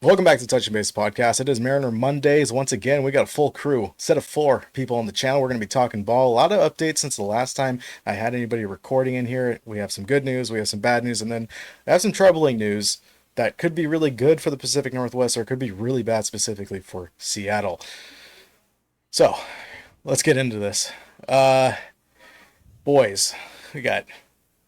Welcome back to Touch and Base Podcast. It is Mariner Mondays. Once again, we got a full crew, set of 4 people on the channel. We're going to be talking ball. A lot of updates since the last time I had anybody recording in here. We have some good news, we have some bad news, and then I have some troubling news that could be really good for the Pacific Northwest or could be really bad specifically for Seattle. So, let's get into this. Boys, we got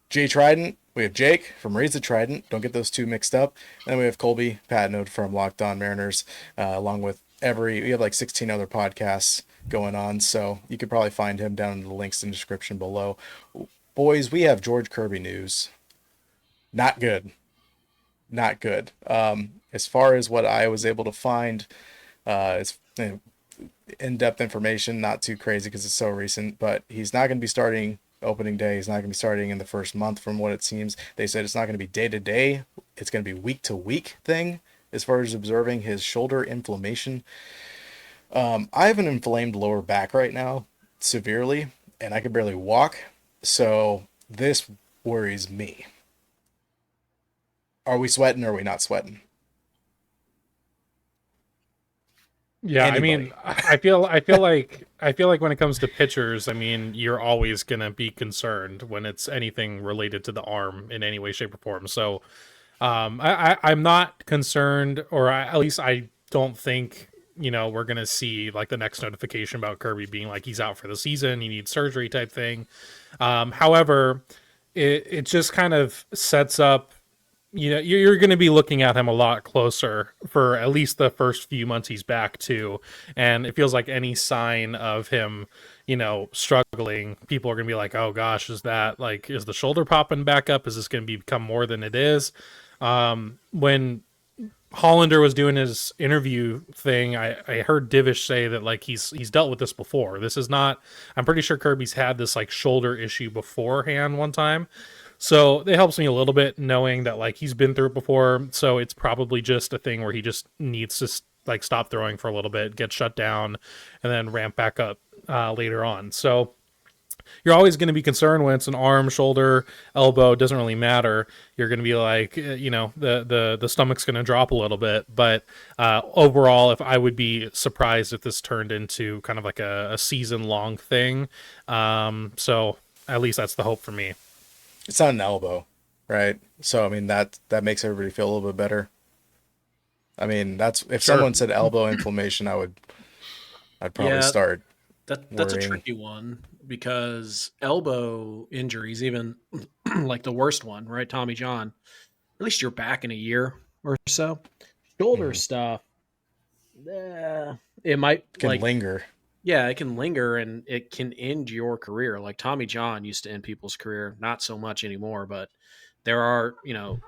Jay Trident. We have Jake from Raise the Trident. Don't get those two mixed up. And then we have Colby Patnode from Locked On Mariners, along with we have like 16 other podcasts going on. So you could probably find him down in the links in the description below. Boys, we have George Kirby news. Not good. Not good. As far as what I was able to find, it's in-depth information, not too crazy because it's so recent, but he's not going to be starting opening day. He's not going to be starting in the first month from what it seems. They said it's not going to be day to day. It's going to be week to week thing as far as observing his shoulder inflammation. I have an inflamed lower back right now severely, and I can barely walk. So this worries me. Are we sweating or are we not sweating? Yeah, Anybody? I feel like when it comes to pitchers, you're always gonna be concerned when it's anything related to the arm in any way, shape, or form. So, I'm not concerned, or at least I don't think we're gonna see like the next notification about Kirby being like he's out for the season, he needs surgery type thing. However, it just kind of sets up, you're going to be looking at him a lot closer for at least the first few months he's back too. And it feels like any sign of him, struggling, people are going to be like, oh gosh, is the shoulder popping back up? Is this going to become more than it is? When Hollander was doing his interview thing, I heard Divish say that like he's dealt with this before. This is not, I'm pretty sure Kirby's had this like shoulder issue beforehand one time. So it helps me a little bit knowing that like he's been through it before. So it's probably just a thing where he just needs to like stop throwing for a little bit, get shut down, and then ramp back up later on. So you're always going to be concerned when it's an arm, shoulder, elbow. It doesn't really matter. You're going to be like, the stomach's going to drop a little bit. But overall, if I would be surprised if this turned into kind of like a season long thing. So at least that's the hope for me. It's not an elbow, right? So I mean that makes everybody feel a little bit better. I mean, that's if Sure. someone said elbow inflammation, I'd probably Yeah, start that's a worrying. tricky one because elbow injuries, even like the worst one, right? Tommy John, at least you're back in a year or so. Shoulder Mhm. stuff, it might Can like, linger. yeah, it can linger and it can end your career. Like Tommy John used to end people's career, not so much anymore, but there are,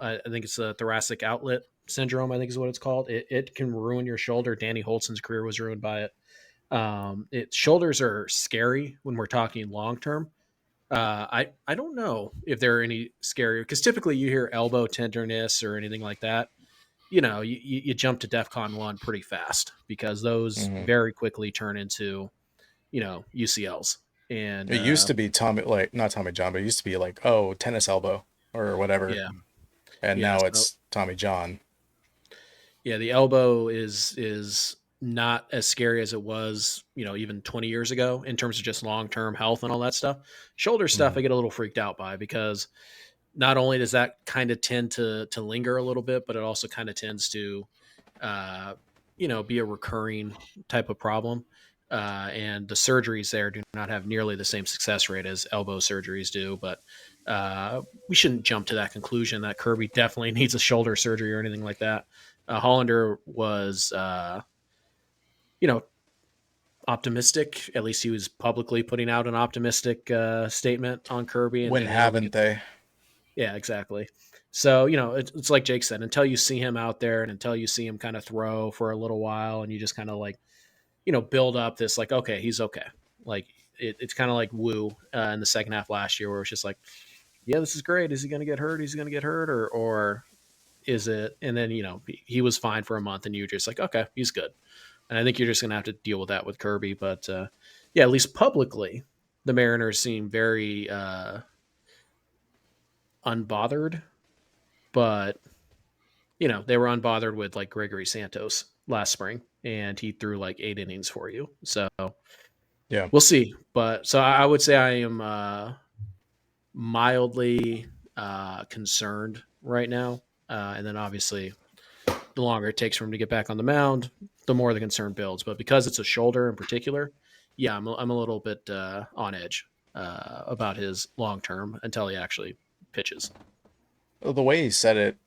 I think it's the thoracic outlet syndrome, I think is what it's called. It can ruin your shoulder. Danny Holtz's career was ruined by it. Shoulders are scary when we're talking long term. I don't know if there are any scarier because typically you hear elbow tenderness or anything like that. You jump to DEFCON 1 pretty fast because those Hmm. very quickly turn into UCLs. And It used to be Tommy, like not Tommy John, but it used to be like, oh, tennis elbow or whatever, yeah, and yeah. now So it's Tommy John. yeah, the elbow is not as scary as it was, even 20 years ago in terms of just long-term health and all that stuff. Shoulder stuff Hmm. I get a little freaked out by because not only does that kind of tend to linger a little bit, but it also kind of tends to uh, be a recurring type of problem. And the surgeries there do not have nearly the same success rate as elbow surgeries do. But we shouldn't jump to that conclusion that Kirby definitely needs a shoulder surgery or anything like that. Hollander was, you know, optimistic. At least he was publicly putting out an optimistic statement on Kirby and When being able to haven't get. they? Yeah, exactly. So, it's like Jake said, until you see him out there and until you see him kind of throw for a little while and you just kind of like, build up this like, okay, he's okay. Like it's kind of like Woo in the second half last year where it's just like, yeah, this is great. Is he going to get hurt? Is he going to get hurt? Or is it? And then, he was fine for a month and you're just like, okay, he's good. And I think you're just going to have to deal with that with Kirby. But yeah, at least publicly, the Mariners seem very unbothered, but they were unbothered with like Gregory Santos last spring, and he threw like 8 innings for you. So Yeah. we'll see. But so I would say I am mildly concerned right now. And then obviously, the longer it takes for him to get back on the mound, the more the concern builds. But because it's a shoulder in particular, yeah, I'm a little bit on edge about his long term until he actually pitches. Well, the way he said it,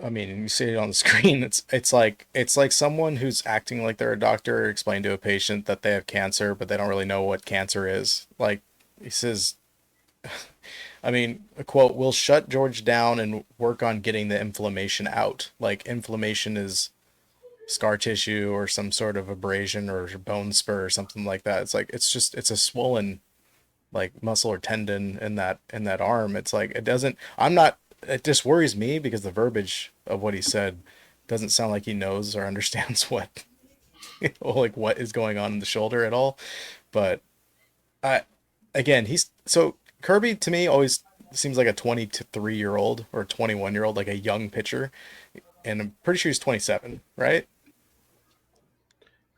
I mean, you see it on the screen. It's like someone who's acting like they're a doctor explain to a patient that they have cancer, but they don't really know what cancer is. Like he says, I mean, a quote, "We'll shut George down and work on getting the inflammation out." Like inflammation is scar tissue or some sort of abrasion or bone spur or something like that. It's like it's a swollen like muscle or tendon in that arm. It's like it doesn't. I'm not. It just worries me because the verbiage of what he said doesn't sound like he knows or understands what like what is going on in the shoulder at all. But I again, he's so Kirby to me always seems like a 23-year-old or 21-year-old, like a young pitcher, and I'm pretty sure he's 27, right?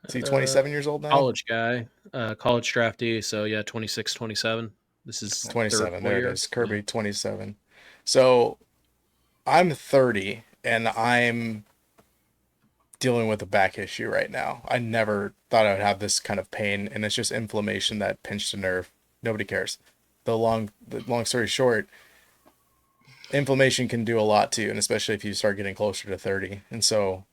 Is he Uh, 27 years old now? College guy, college draftee. So yeah, 26, 27. This is third 27. full There it year. is. Yeah. Kirby 27. So I'm 30 and I'm dealing with a back issue right now. I never thought I would have this kind of pain, and it's just inflammation that pinched a nerve. Nobody cares. The long story short, inflammation can do a lot to you, and especially if you start getting closer to 30. And so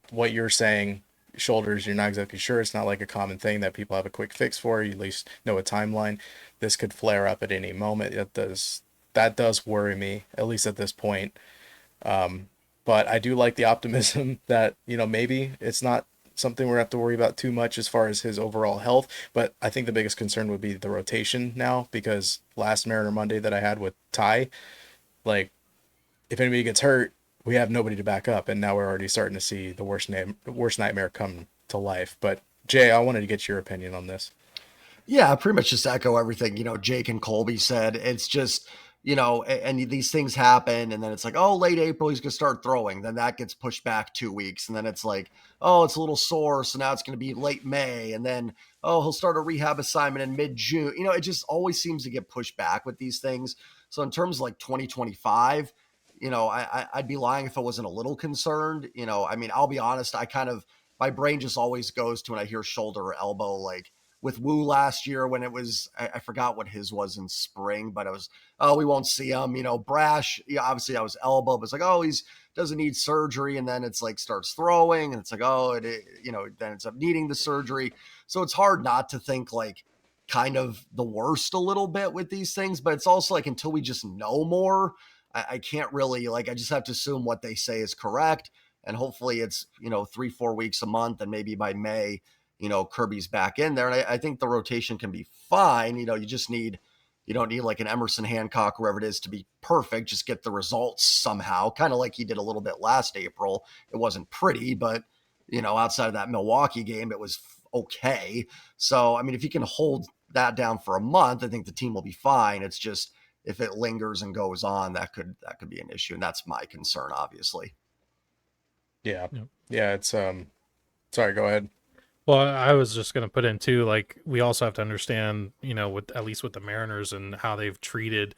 what you're saying, shoulders, you're not exactly sure. It's not like a common thing that people have a quick fix for. You at least know a timeline. This could flare up at any moment. That does worry me, at least at this point. But I do like the optimism that, maybe it's not something we're going to have to worry about too much as far as his overall health. But I think the biggest concern would be the rotation now, because last Mariner Monday that I had with Ty, like, if anybody gets hurt, we have nobody to back up, and now we're already starting to see the worst nightmare come to life. But Jay, I wanted to get your opinion on this. Yeah, I pretty much just echo everything, Jake and Colby said. It's just, and these things happen, and then it's like, oh, late April, he's going to start throwing. Then that gets pushed back 2 weeks. And then it's like, oh, it's a little sore. So now it's going to be late May. And then, oh, he'll start a rehab assignment in mid-June. It just always seems to get pushed back with these things. So in terms of like 2025, I'd be lying if I wasn't a little concerned. I mean, I'll be honest, my brain just always goes to when I hear shoulder or elbow, like, with Wu last year when it was, I forgot what his was in spring, but it was, oh, we won't see him. Brash, obviously I was elbow, but it's like, oh, he's doesn't need surgery. And then it's like starts throwing and it's like, oh, then ends up needing the surgery. So it's hard not to think like kind of the worst a little bit with these things, but it's also like until we just know more, I can't really I just have to assume what they say is correct. And hopefully it's, 3-4 weeks a month. And maybe by May, Kirby's back in there. And I think the rotation can be fine. You don't need like an Emerson Hancock, whoever it is, to be perfect. Just get the results somehow, kind of like he did a little bit last April. It wasn't pretty, but, outside of that Milwaukee game, it was okay. So, I mean, if he can hold that down for a month, I think the team will be fine. It's just if it lingers and goes on, that could be an issue. And that's my concern, obviously. Yeah. Yep. Yeah. It's, sorry, go ahead. Well, I was just going to put in too, like, we also have to understand, with at least with the Mariners and how they've treated,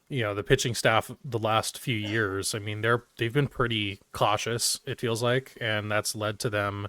the pitching staff the last few years. I mean, they've been pretty cautious, it feels like, and that's led to them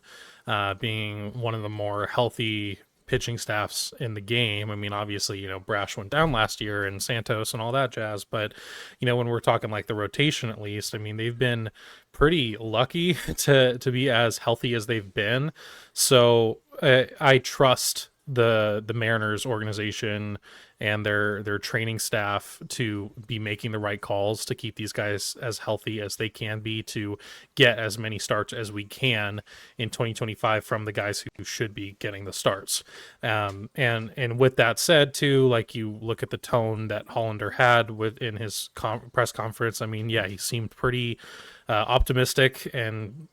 being one of the more healthy pitching staffs in the game. I mean, obviously, Brash went down last year and Santos and all that jazz, but when we're talking like the rotation, at least, I mean, they've been pretty lucky to be as healthy as they've been. So I trust the Mariners organization and their training staff to be making the right calls to keep these guys as healthy as they can be, to get as many starts as we can in 2025 from the guys who should be getting the starts. And with that said too, like, you look at the tone that Hollander had within his press conference. I mean, yeah, he seemed pretty optimistic and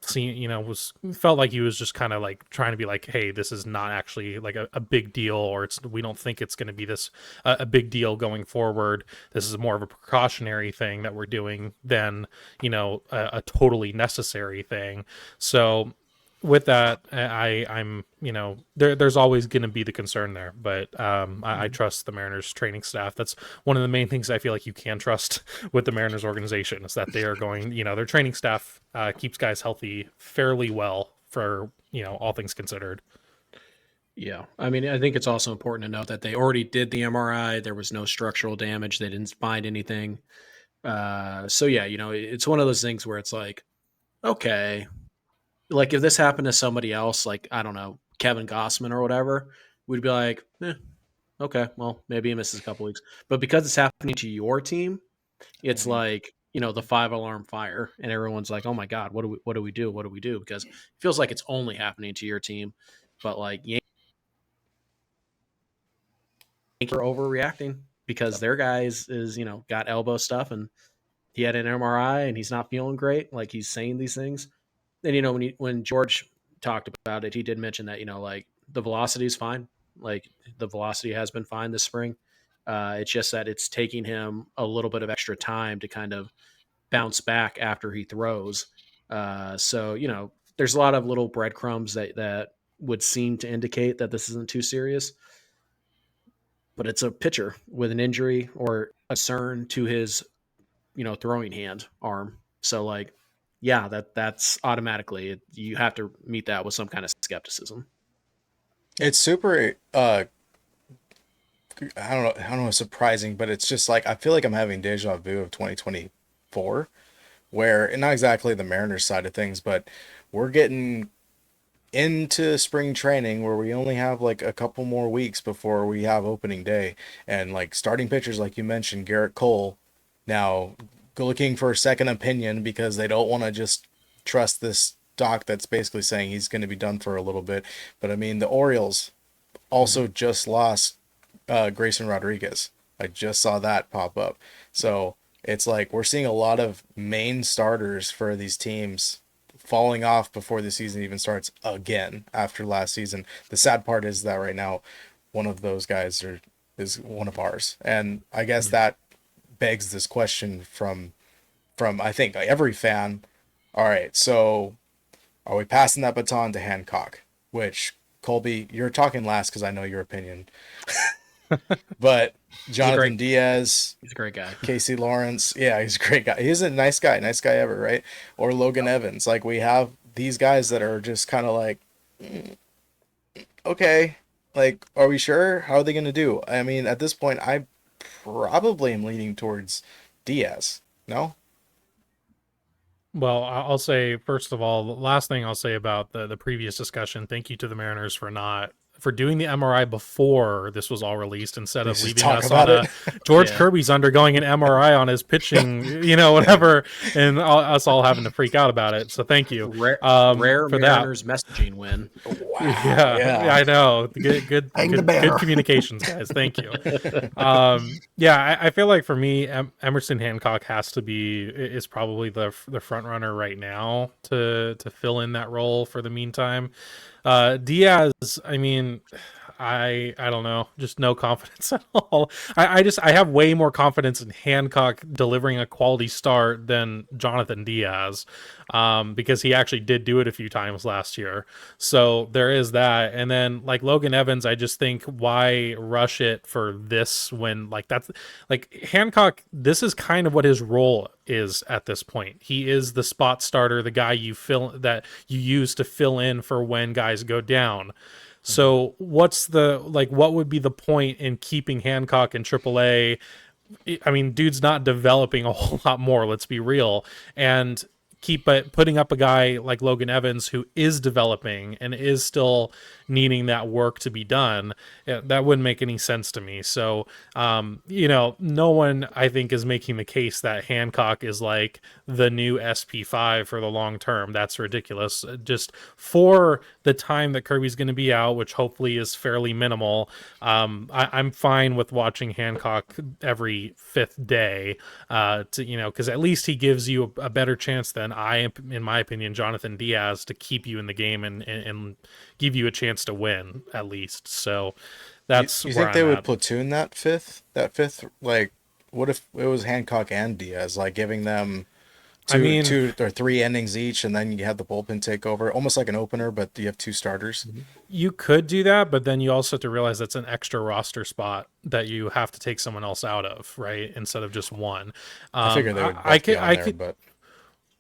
felt like he was just kind of like trying to be like, hey, this is not actually like a big deal, or we don't think it's going to be this a big deal going forward. This is more of a precautionary thing that we're doing than a totally necessary thing. So with that, I'm there's always going to be the concern there, but I trust the Mariners training staff. That's one of the main things I feel like you can trust with the Mariners organization, is that they are going, their training staff keeps guys healthy fairly well for all things considered. Yeah. I mean, I think it's also important to note that they already did the MRI. There was no structural damage. They didn't find anything. So yeah, it's one of those things where it's like, okay, like if this happened to somebody else, like, I don't know, Kevin Gossman or whatever, we'd be like, okay, well, maybe he misses a couple weeks. But because it's happening to your team, it's like, the 5-alarm fire, and everyone's like, oh my God, what do we do? What do we do? Because it feels like it's only happening to your team. But like Yankees are overreacting because their guys is, got elbow stuff, and he had an MRI and he's not feeling great. Like, he's saying these things. And when George talked about it, he did mention that like the velocity is fine. Like, the velocity has been fine this spring. It's just that it's taking him a little bit of extra time to kind of bounce back after he throws. So there's a lot of little breadcrumbs that would seem to indicate that this isn't too serious. But it's a pitcher with an injury or a concern to his throwing hand arm. So like, yeah, that's automatically, you have to meet that with some kind of skepticism. It's super I don't know, surprising, but it's just like I feel like I'm having deja vu of 2024, where, and not exactly the Mariners side of things, but we're getting into spring training where we only have like a couple more weeks before we have opening day, and like starting pitchers like you mentioned, Garrett Cole, now looking for a second opinion because they don't want to just trust this doc that's basically saying he's going to be done for a little bit. But I mean, the Orioles also just lost Grayson Rodriguez. I just saw that pop up. So it's like we're seeing a lot of main starters for these teams falling off before the season even starts again after last season. The sad part is that right now one of those guys is one of ours. And I guess that begs this question from I think every fan. All right, so are we passing that baton to Hancock? Which, Colby, you're talking last because I know your opinion. But Jonathan Diaz, he's a great guy. Casey Lawrence, yeah, he's a great guy. He's a nice guy ever, right? Or Logan Evans. Like, we have these guys that are just kind of like, okay, like, are we sure? How are they going to do? I mean, at this point, I probably am leaning towards Diaz. No? Well, I'll say, first of all, the last thing I'll say about the previous discussion, thank you to the Mariners for doing the MRI before this was all released, instead of leaving us on George Kirby's undergoing an MRI on his pitching, whatever, and us all having to freak out about it. So thank you. Rare for Mariners that messaging win. Wow. Yeah, I know. Good communications, guys. Thank you. I feel like for me, Emerson Hancock is probably the front runner right now to fill in that role for the meantime. Diaz, I mean, I don't know, just no confidence at all. I have way more confidence in Hancock delivering a quality start than Jonathan Diaz, because he actually did do it a few times last year. So there is that. And then like Logan Evans, I just think, why rush it for this when that's like Hancock, this is kind of what his role is at this point. He is the spot starter, the guy you use to fill in for when guys go down. So what would be the point in keeping Hancock in AAA? I mean, dude's not developing a whole lot more, let's be real. And putting up a guy like Logan Evans who is developing and is still needing that work to be done, that wouldn't make any sense to me. So, no one, I think, is making the case that Hancock is like the new SP5 for the long term. That's ridiculous. Just for the time that Kirby's going to be out, which hopefully is fairly minimal, I'm fine with watching Hancock every fifth day, because at least he gives you a better chance than in my opinion, Jonathan Diaz to keep you in the game and give you a chance to win at least. So that's You where think they I'm would at. platoon that fifth? Like, what if it was Hancock and Diaz, like giving them I mean, two or three innings each, and then you have the bullpen take over, almost like an opener, but you have two starters. you could do that, but then you also have to realize that's an extra roster spot that you have to take someone else out of, right? Instead of just one. I figure they would I both be could, on I there, could, but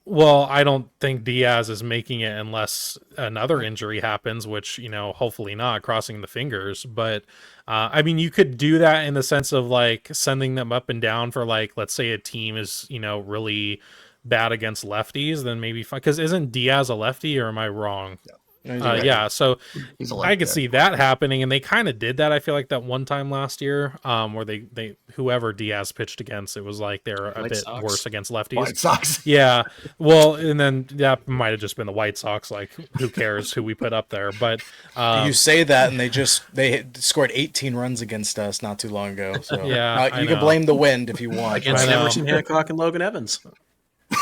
well, I don't think Diaz is making it unless another injury happens, which, hopefully not, crossing the fingers. But I mean, you could do that in the sense of like sending them up and down for like, let's say a team is, really bad against lefties, then maybe because isn't Diaz a lefty or am I wrong? no, he's a righty. Yeah, so He's a I could left see that happening, and they kind of did that. I feel like that one time last year, where they whoever Diaz pitched against, it was like they're a White bit Sox. worse against lefties. White Sox. Yeah, well, and then that might have just been the White Sox. Like, who cares who we put up there? But You say that, and they scored 18 runs against us not too long ago. So Yeah, I you can know. blame the wind if you want. Against I know. Emerson Hancock and Logan Evans.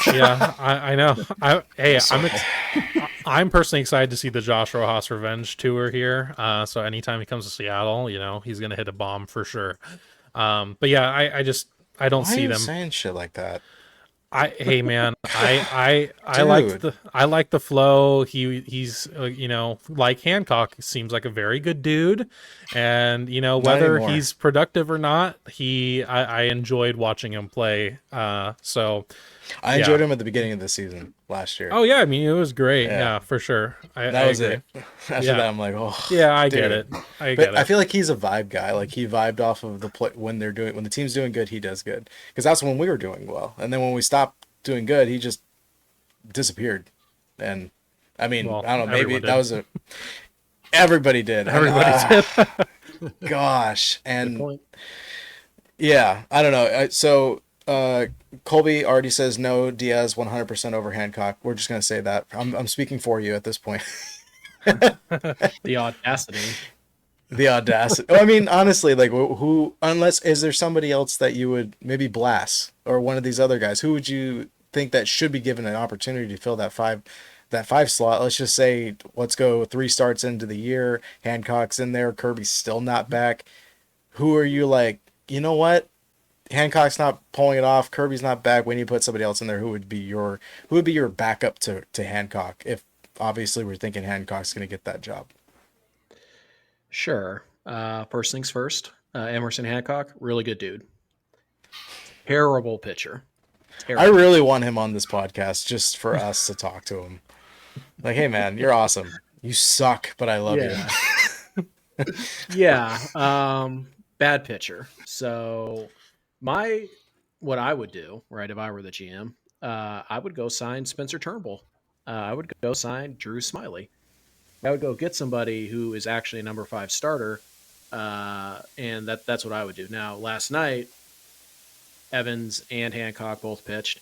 yeah, I know. I'm personally excited to see the Josh Rojas Revenge tour here. So anytime he comes to Seattle, he's gonna hit a bomb for sure. But yeah, I don't Why are see you them. saying shit like that? Hey man, I like the flow. He's like Hancock seems like a very good dude, and whether anymore. he's productive or not, I enjoyed watching him play. So I enjoyed him at the beginning of the season last year. oh yeah, I mean it was great. Yeah. Yeah, for sure. that I was agree. it. After Yeah. that, I'm like, oh, Yeah, I dude. get it. I But get I it. feel like he's a vibe guy. Like he vibed off of the play when the team's doing good, he does good. Because that's when we were doing well, and then when we stopped doing good, he just disappeared. And I mean, Well, I don't know. Maybe everyone that did. was a everybody did. Everybody did. Gosh, Good and point. yeah, I don't know. So Colby already says no. Diaz 100% over Hancock. We're just gonna say that. I'm speaking for you at this point. The audacity. The audacity. Oh, I mean, honestly, like who? Unless is there somebody else that you would maybe Blast or one of these other guys? Who would you think that should be given an opportunity to fill that five slot? Let's just say let's go 3 starts into the year. Hancock's in there. Kirby's still not back. Who are you like? You know what? Hancock's not pulling it off. Kirby's not back. We need to put somebody else in there. Who would be your backup to Hancock? If obviously we're thinking Hancock's going to get that job. Sure. First things first. Emerson Hancock, really good dude. Terrible pitcher. I Terrible. really want him on this podcast just for us to talk to him. Like, hey man, you're awesome. You suck, but I love you. Yeah. Bad pitcher. So what I would do, right, if I were the GM, I would go sign Spencer Turnbull. I would go sign Drew Smiley. I would go get somebody who is actually a number 5 starter, and that's what I would do. Now, last night, Evans and Hancock both pitched.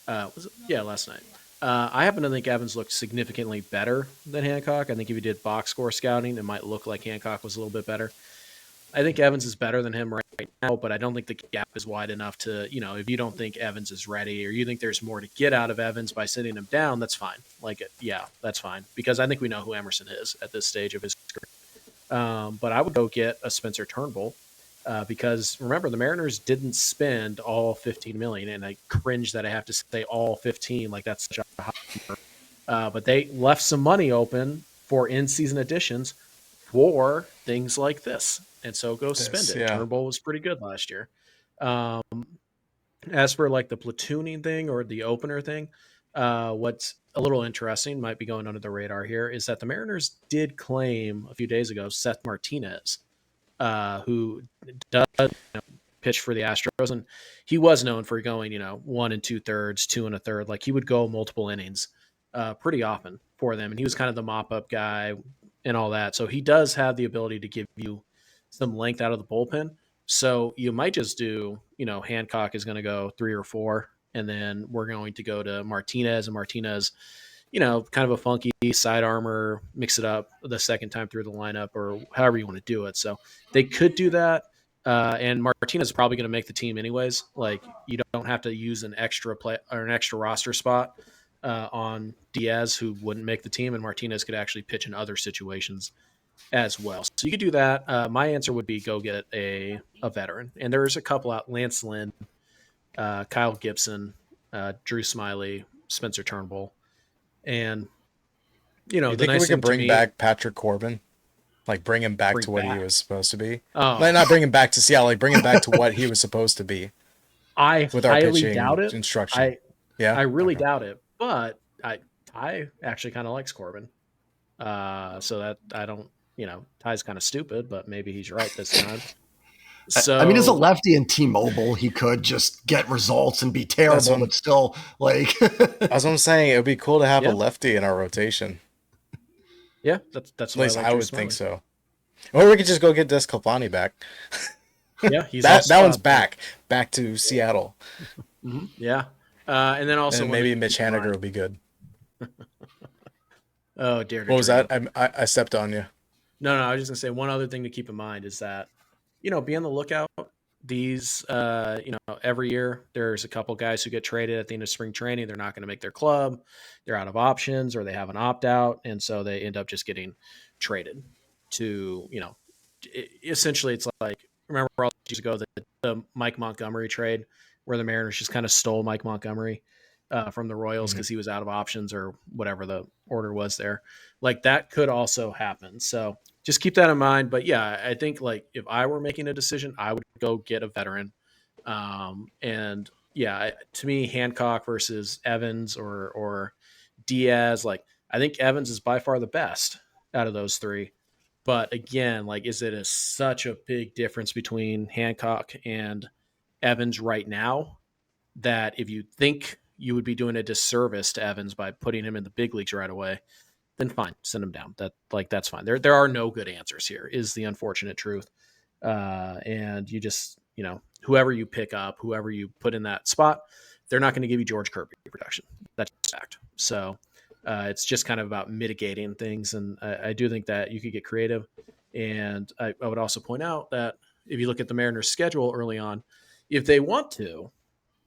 Last night. I happen to think Evans looked significantly better than Hancock. I think if you did box score scouting, it might look like Hancock was a little bit better. I think Evans is better than him right now, but I don't think the gap is wide enough to, if you don't think Evans is ready or you think there's more to get out of Evans by sitting him down, that's fine. That's fine. Because I think we know who Emerson is at this stage of his career. But I would go get a Spencer Turnbull because remember, the Mariners didn't spend all $15 million, and I cringe that I have to say all 15, like that's such a high number. But they left some money open for in-season additions for things like this. And so go spend it. Yeah. Turnbull was pretty good last year. As for like the platooning thing or the opener thing, what's a little interesting, might be going under the radar here, is that the Mariners did claim a few days ago Seth Martinez, who does pitch for the Astros. And he was known for going, 1 2/3, 2 1/3. Like he would go multiple innings pretty often for them. And he was kind of the mop-up guy and all that. So he does have the ability to give you some length out of the bullpen. So you might just do, Hancock is going to go 3 or 4, and then we're going to go to Martinez, and Martinez, kind of a funky side armor, mix it up the second time through the lineup or however you want to do it. So they could do that. And Martinez is probably going to make the team anyways. Like you don't have to use an extra play or an extra roster spot on Diaz, who wouldn't make the team, and Martinez could actually pitch in other situations as well. So you could do that. My answer would be go get a veteran. And there's a couple out: Lance Lynn, Kyle Gibson, Drew Smiley, Spencer Turnbull. And, You the think we nice could thing to bring me, back Patrick Corbin? Like bring him back bring to what he back. was supposed to be? Oh, Like not bring him back to Seattle, like bring him back to what he was supposed to be I with our highly pitching doubt it. instruction. Yeah? I really Okay. doubt it, but I actually kind of likes Corbin. So that I don't, Ty's kind of stupid, but maybe he's right this time. I mean, as a So lefty in T-Mobile, he could just get results and be That's terrible, what, but still like. that's what I'm saying. It would be cool to have a yeah, lefty in our rotation. yeah, that's At why I least like I Drew would think Smiley. so. Or we could just go get Desclafani back. Yeah, he's That also one's out there. back to Seattle. Yeah, and then also And one maybe thing to Mitch keep in Haniger mind- would be good. Oh, dare to What was dream. that? I stepped on you. No, I was just gonna say one other thing to keep in mind is that be on the lookout. These, every year there's a couple guys who get traded at the end of spring training. They're not going to make their club. They're out of options or they have an opt out. And so they end up just getting traded to, essentially it's like, remember all these years ago, the Mike Montgomery trade where the Mariners just kind of stole Mike Montgomery from the Royals because he was out of options or whatever the order was there. Like that could also happen. So just keep that in mind. But yeah, I think like if I were making a decision, I would go get a veteran. And yeah, to me, Hancock versus Evans or Diaz, like I think Evans is by far the best out of those three. But again, like, is it such a big difference between Hancock and Evans right now that if you think you would be doing a disservice to Evans by putting him in the big leagues right away, then fine, send him down. That's fine. There are no good answers here, is the unfortunate truth. And you just, whoever you pick up, whoever you put in that spot, they're not going to give you George Kirby production. That's a fact. So it's just kind of about mitigating things. And I do think that you could get creative. And I would also point out that if you look at the Mariners' schedule early on, if they want to,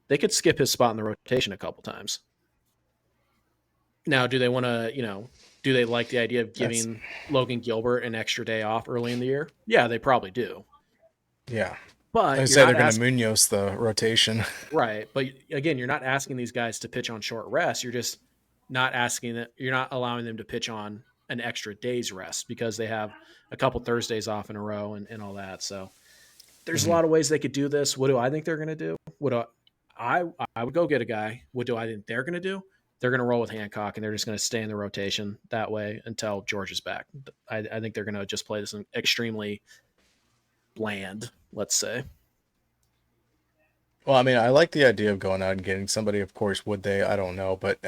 they could skip his spot in the rotation a couple times. Now, do they want to, do they like the idea of giving Logan Gilbert an extra day off early in the year? Yeah, they probably do. Yeah. But I say they're going to Munoz the rotation. Right. But again, you're not asking these guys to pitch on short rest. You're just not asking that. You're not allowing them to pitch on an extra day's rest because they have a couple Thursdays off in a row and all that. So there's a lot of ways they could do this. What do I think they're going to do? I would go get a guy. What do I think they're going to do? They're going to roll with Hancock and they're just going to stay in the rotation that way until George is back. I think they're going to just play this extremely bland, let's say. Well, I mean, I like the idea of going out and getting somebody. Of course, would they? I don't know, but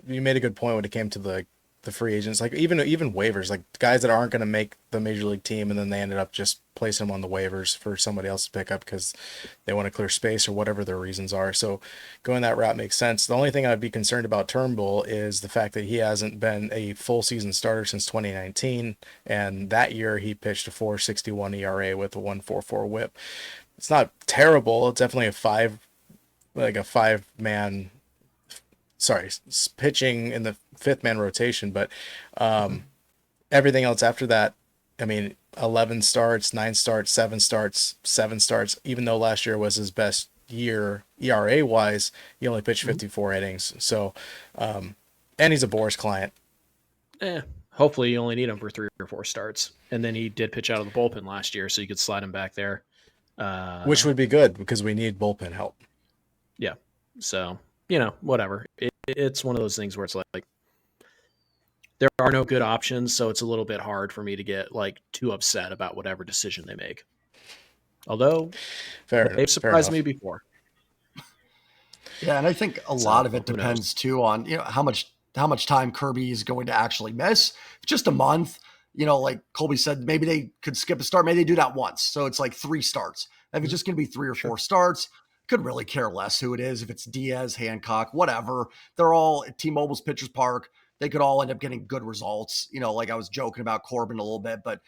you made a good point when it came to the free agents. Like even waivers, like guys that aren't going to make the major league team, and then they ended up just placing them on the waivers for somebody else to pick up because they want to clear space or whatever their reasons are. So going that route makes sense. The only thing I'd be concerned about Turnbull is the fact that he hasn't been a full season starter since 2019, and that year he pitched a 4.61 ERA with a 1.44 WHIP. It's not terrible. It's definitely a five-man, pitching in the fifth-man rotation. But everything else after that, I mean, 11 starts, 9 starts, 7 starts, 7 starts. Even though last year was his best year ERA-wise, he only pitched 54 innings. So, and he's a Boris client. Hopefully you only need him for 3 or 4 starts. And then he did pitch out of the bullpen last year, so you could slide him back there. Which would be good because we need bullpen help. Yeah. So, whatever. It's one of those things where it's like there are no good options, so it's a little bit hard for me to get like too upset about whatever decision they make. Although they've surprised me before. Yeah, and I think a lot of it depends too on how much time Kirby is going to actually miss. Just a month. Like Colby said, maybe they could skip a start. Maybe they do that once. So it's like 3 starts. If it's just going to be 3 or 4 starts, could really care less who it is. If it's Diaz, Hancock, whatever. They're all at T-Mobile's Pitchers Park. They could all end up getting good results. Like I was joking about Corbin a little bit, but,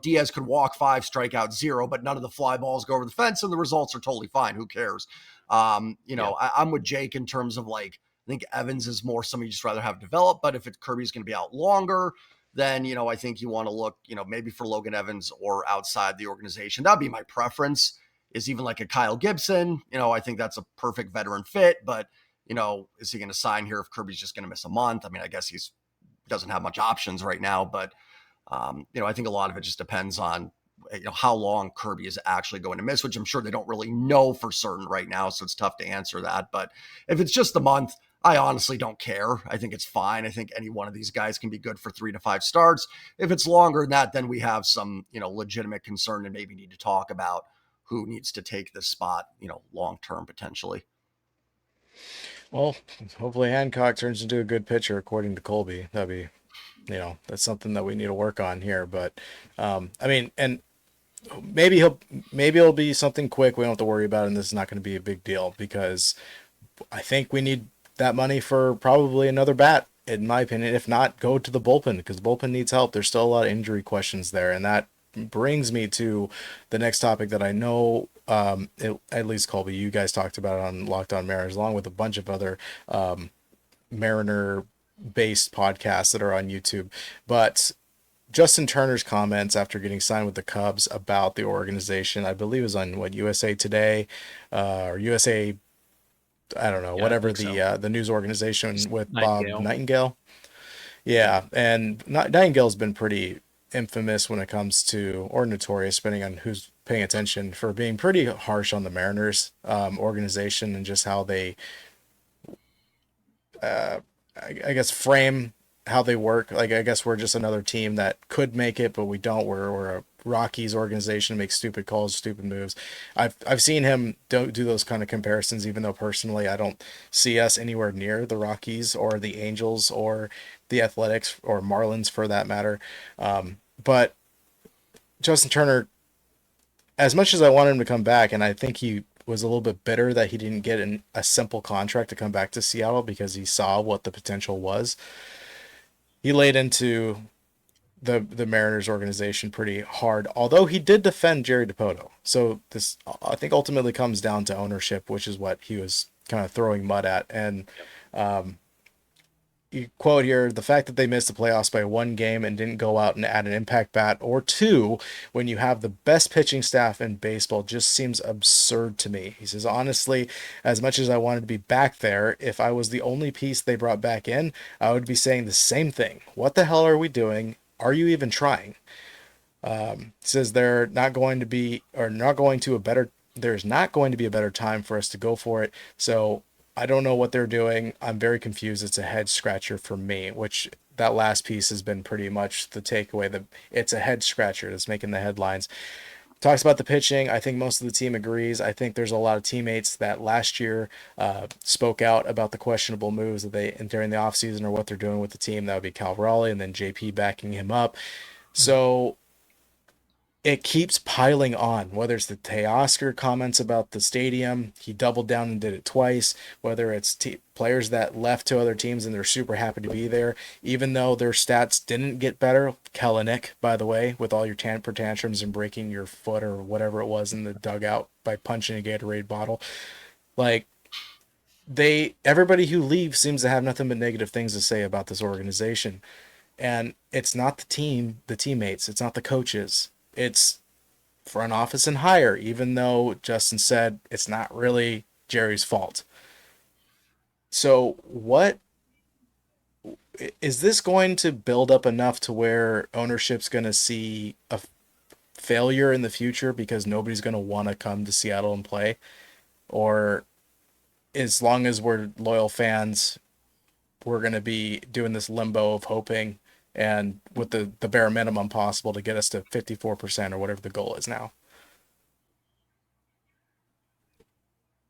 Diaz could walk 5, strike out 0, but none of the fly balls go over the fence and the results are totally fine. Who cares? I'm with Jake in terms of like, think Evans is more somebody you just rather have develop. But if it's Kirby's going to be out longer, then, I think you want to look, maybe for Logan Evans or outside the organization. That'd be my preference, is even like a Kyle Gibson. I think that's a perfect veteran fit, but, is he going to sign here if Kirby's just going to miss a month? I mean, I guess he's doesn't have much options right now, but, I think a lot of it just depends on, how long Kirby is actually going to miss, which I'm sure they don't really know for certain right now. So it's tough to answer that. But if it's just a month, I honestly don't care. I think it's fine. I think any one of these guys can be good for 3 to 5 starts. If it's longer than that, then we have some, legitimate concern and maybe need to talk about who needs to take this spot, long term potentially. Well, hopefully Hancock turns into a good pitcher, according to Colby. That'd be, that's something that we need to work on here. But, I mean, and maybe it'll be something quick. We don't have to worry about it, and this is not going to be a big deal, because I think we need that money for probably another bat, in my opinion. If not, go to the bullpen, because the bullpen needs help. There's still a lot of injury questions there, and that brings me to the next topic that I know, at least Colby, you guys talked about it on Locked On Mariners, along with a bunch of other Mariner based podcasts that are on YouTube. But Justin Turner's comments after getting signed with the Cubs about the organization, I believe, is on USA Today, or USA, I don't know, Yeah, whatever the news organization with Nightingale. Bob Nightingale. Yeah, and Nightingale's been pretty infamous when it comes to, or notorious, depending on who's paying attention, for being pretty harsh on the Mariners organization, and just how they, I guess, frame how they work. Like, I guess we're just another team that could make it, but we don't. We're a Rockies organization, make stupid calls, stupid moves. I've seen him do those kind of comparisons, even though personally I don't see us anywhere near the Rockies or the Angels or the Athletics or Marlins for that matter. But Justin Turner, as much as I want him to come back, and I think he was a little bit bitter that he didn't get a simple contract to come back to Seattle, because he saw what the potential was. He laid into the Mariners organization pretty hard, although he did defend Jerry Dipoto. So this, I think, ultimately comes down to ownership, which is what he was kind of throwing mud at. And you quote here, the fact that they missed the playoffs by 1 game and didn't go out and add an impact bat or 2 when you have the best pitching staff in baseball just seems absurd to me. He says, honestly, as much as I wanted to be back there, if I was the only piece they brought back in, I would be saying the same thing. What the hell are we doing? Are you even trying? Says they're not going to be, or not going to a better, there's not going to be a better time for us to go for it. So I don't know what they're doing. I'm very confused. It's a head scratcher for me, which that last piece has been pretty much the takeaway, that it's a head scratcher that's making the headlines. Talks about the pitching. I think most of the team agrees. I think there's a lot of teammates that last year spoke out about the questionable moves that they during the offseason, or what they're doing with the team. That would be Cal Raleigh, and then JP backing him up. So it keeps piling on, whether it's the Teoscar comments about the stadium, he doubled down and did it twice, whether it's players that left to other teams and they're super happy to be there, even though their stats didn't get better. Kellenick, by the way, with all your temper tantrums and breaking your foot or whatever it was in the dugout by punching a Gatorade bottle. Like, everybody who leaves seems to have nothing but negative things to say about this organization. And it's not the team, the teammates, it's not the coaches. It's front office and higher, even though Justin said it's not really Jerry's fault. So what is this going to build up enough to where ownership's going to see a failure in the future because nobody's going to want to come to Seattle and play? Or as long as we're loyal fans, we're going to be doing this limbo of hoping and with the bare minimum possible to get us to 54% or whatever the goal is now?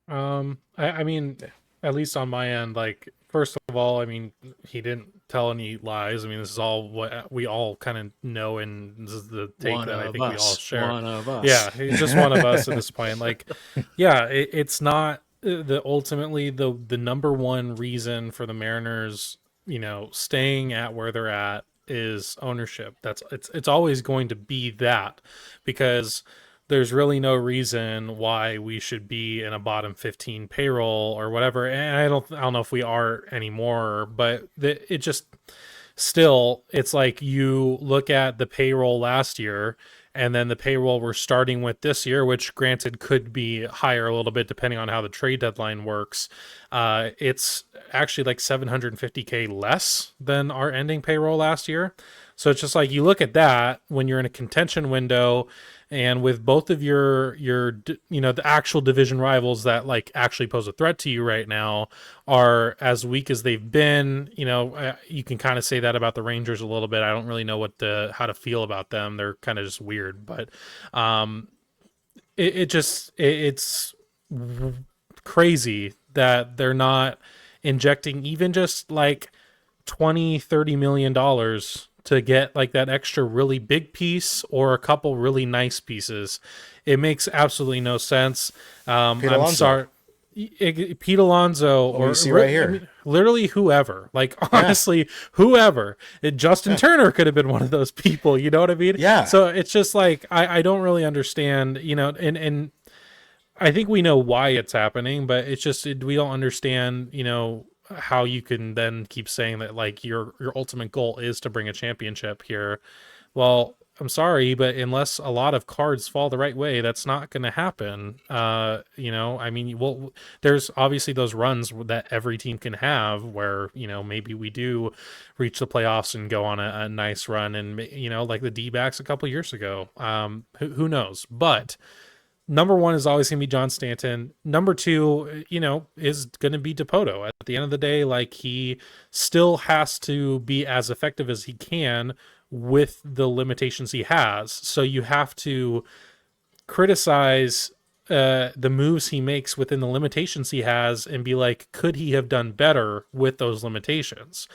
I mean, at least on my end, like, first of all, I mean, he didn't tell any lies. I mean, this is all what we all kind of know, and this is the take One that I of think we all us. share. One of us. Yeah, he's just one of us at this point. Like, yeah, it's not ultimately the number one reason for the Mariners, staying at where they're at is ownership. It's always going to be that, because there's really no reason why we should be in a bottom 15 payroll or whatever. And I don't know if we are anymore, but it just still, it's like you look at the payroll last year and then the payroll we're starting with this year, which granted could be higher a little bit depending on how the trade deadline works. It's actually like 750K less than our ending payroll last year. So it's just like you look at that when you're in a contention window, and with both of your the actual division rivals that like actually pose a threat to you right now are as weak as they've been. You can kind of say that about the Rangers a little bit. I don't really know how to feel about them. They're kind of just weird, but it's crazy that they're not injecting even just like 20-30 million dollars to get like that extra really big piece or a couple really nice pieces. It makes absolutely no sense. I'm sorry, Pete Alonso, or you see right here, I mean, literally whoever. Like honestly, whoever. Justin Turner could have been one of those people. You know what I mean? Yeah. So it's just like I don't really understand. And I think we know why it's happening, but it's just we don't understand. How you can then keep saying that like your ultimate goal is to bring a championship here. Well, I'm sorry, but unless a lot of cards fall the right way, that's not going to happen. I mean, well, there's obviously those runs that every team can have where, maybe we do reach the playoffs and go on a nice run, and, like the D-backs a couple years ago. Who knows? But number one is always going to be John Stanton. Number two, is going to be Dipoto. At the end of the day, like he still has to be as effective as he can with the limitations he has. So you have to criticize the moves he makes within the limitations he has and be like, could he have done better with those limitations?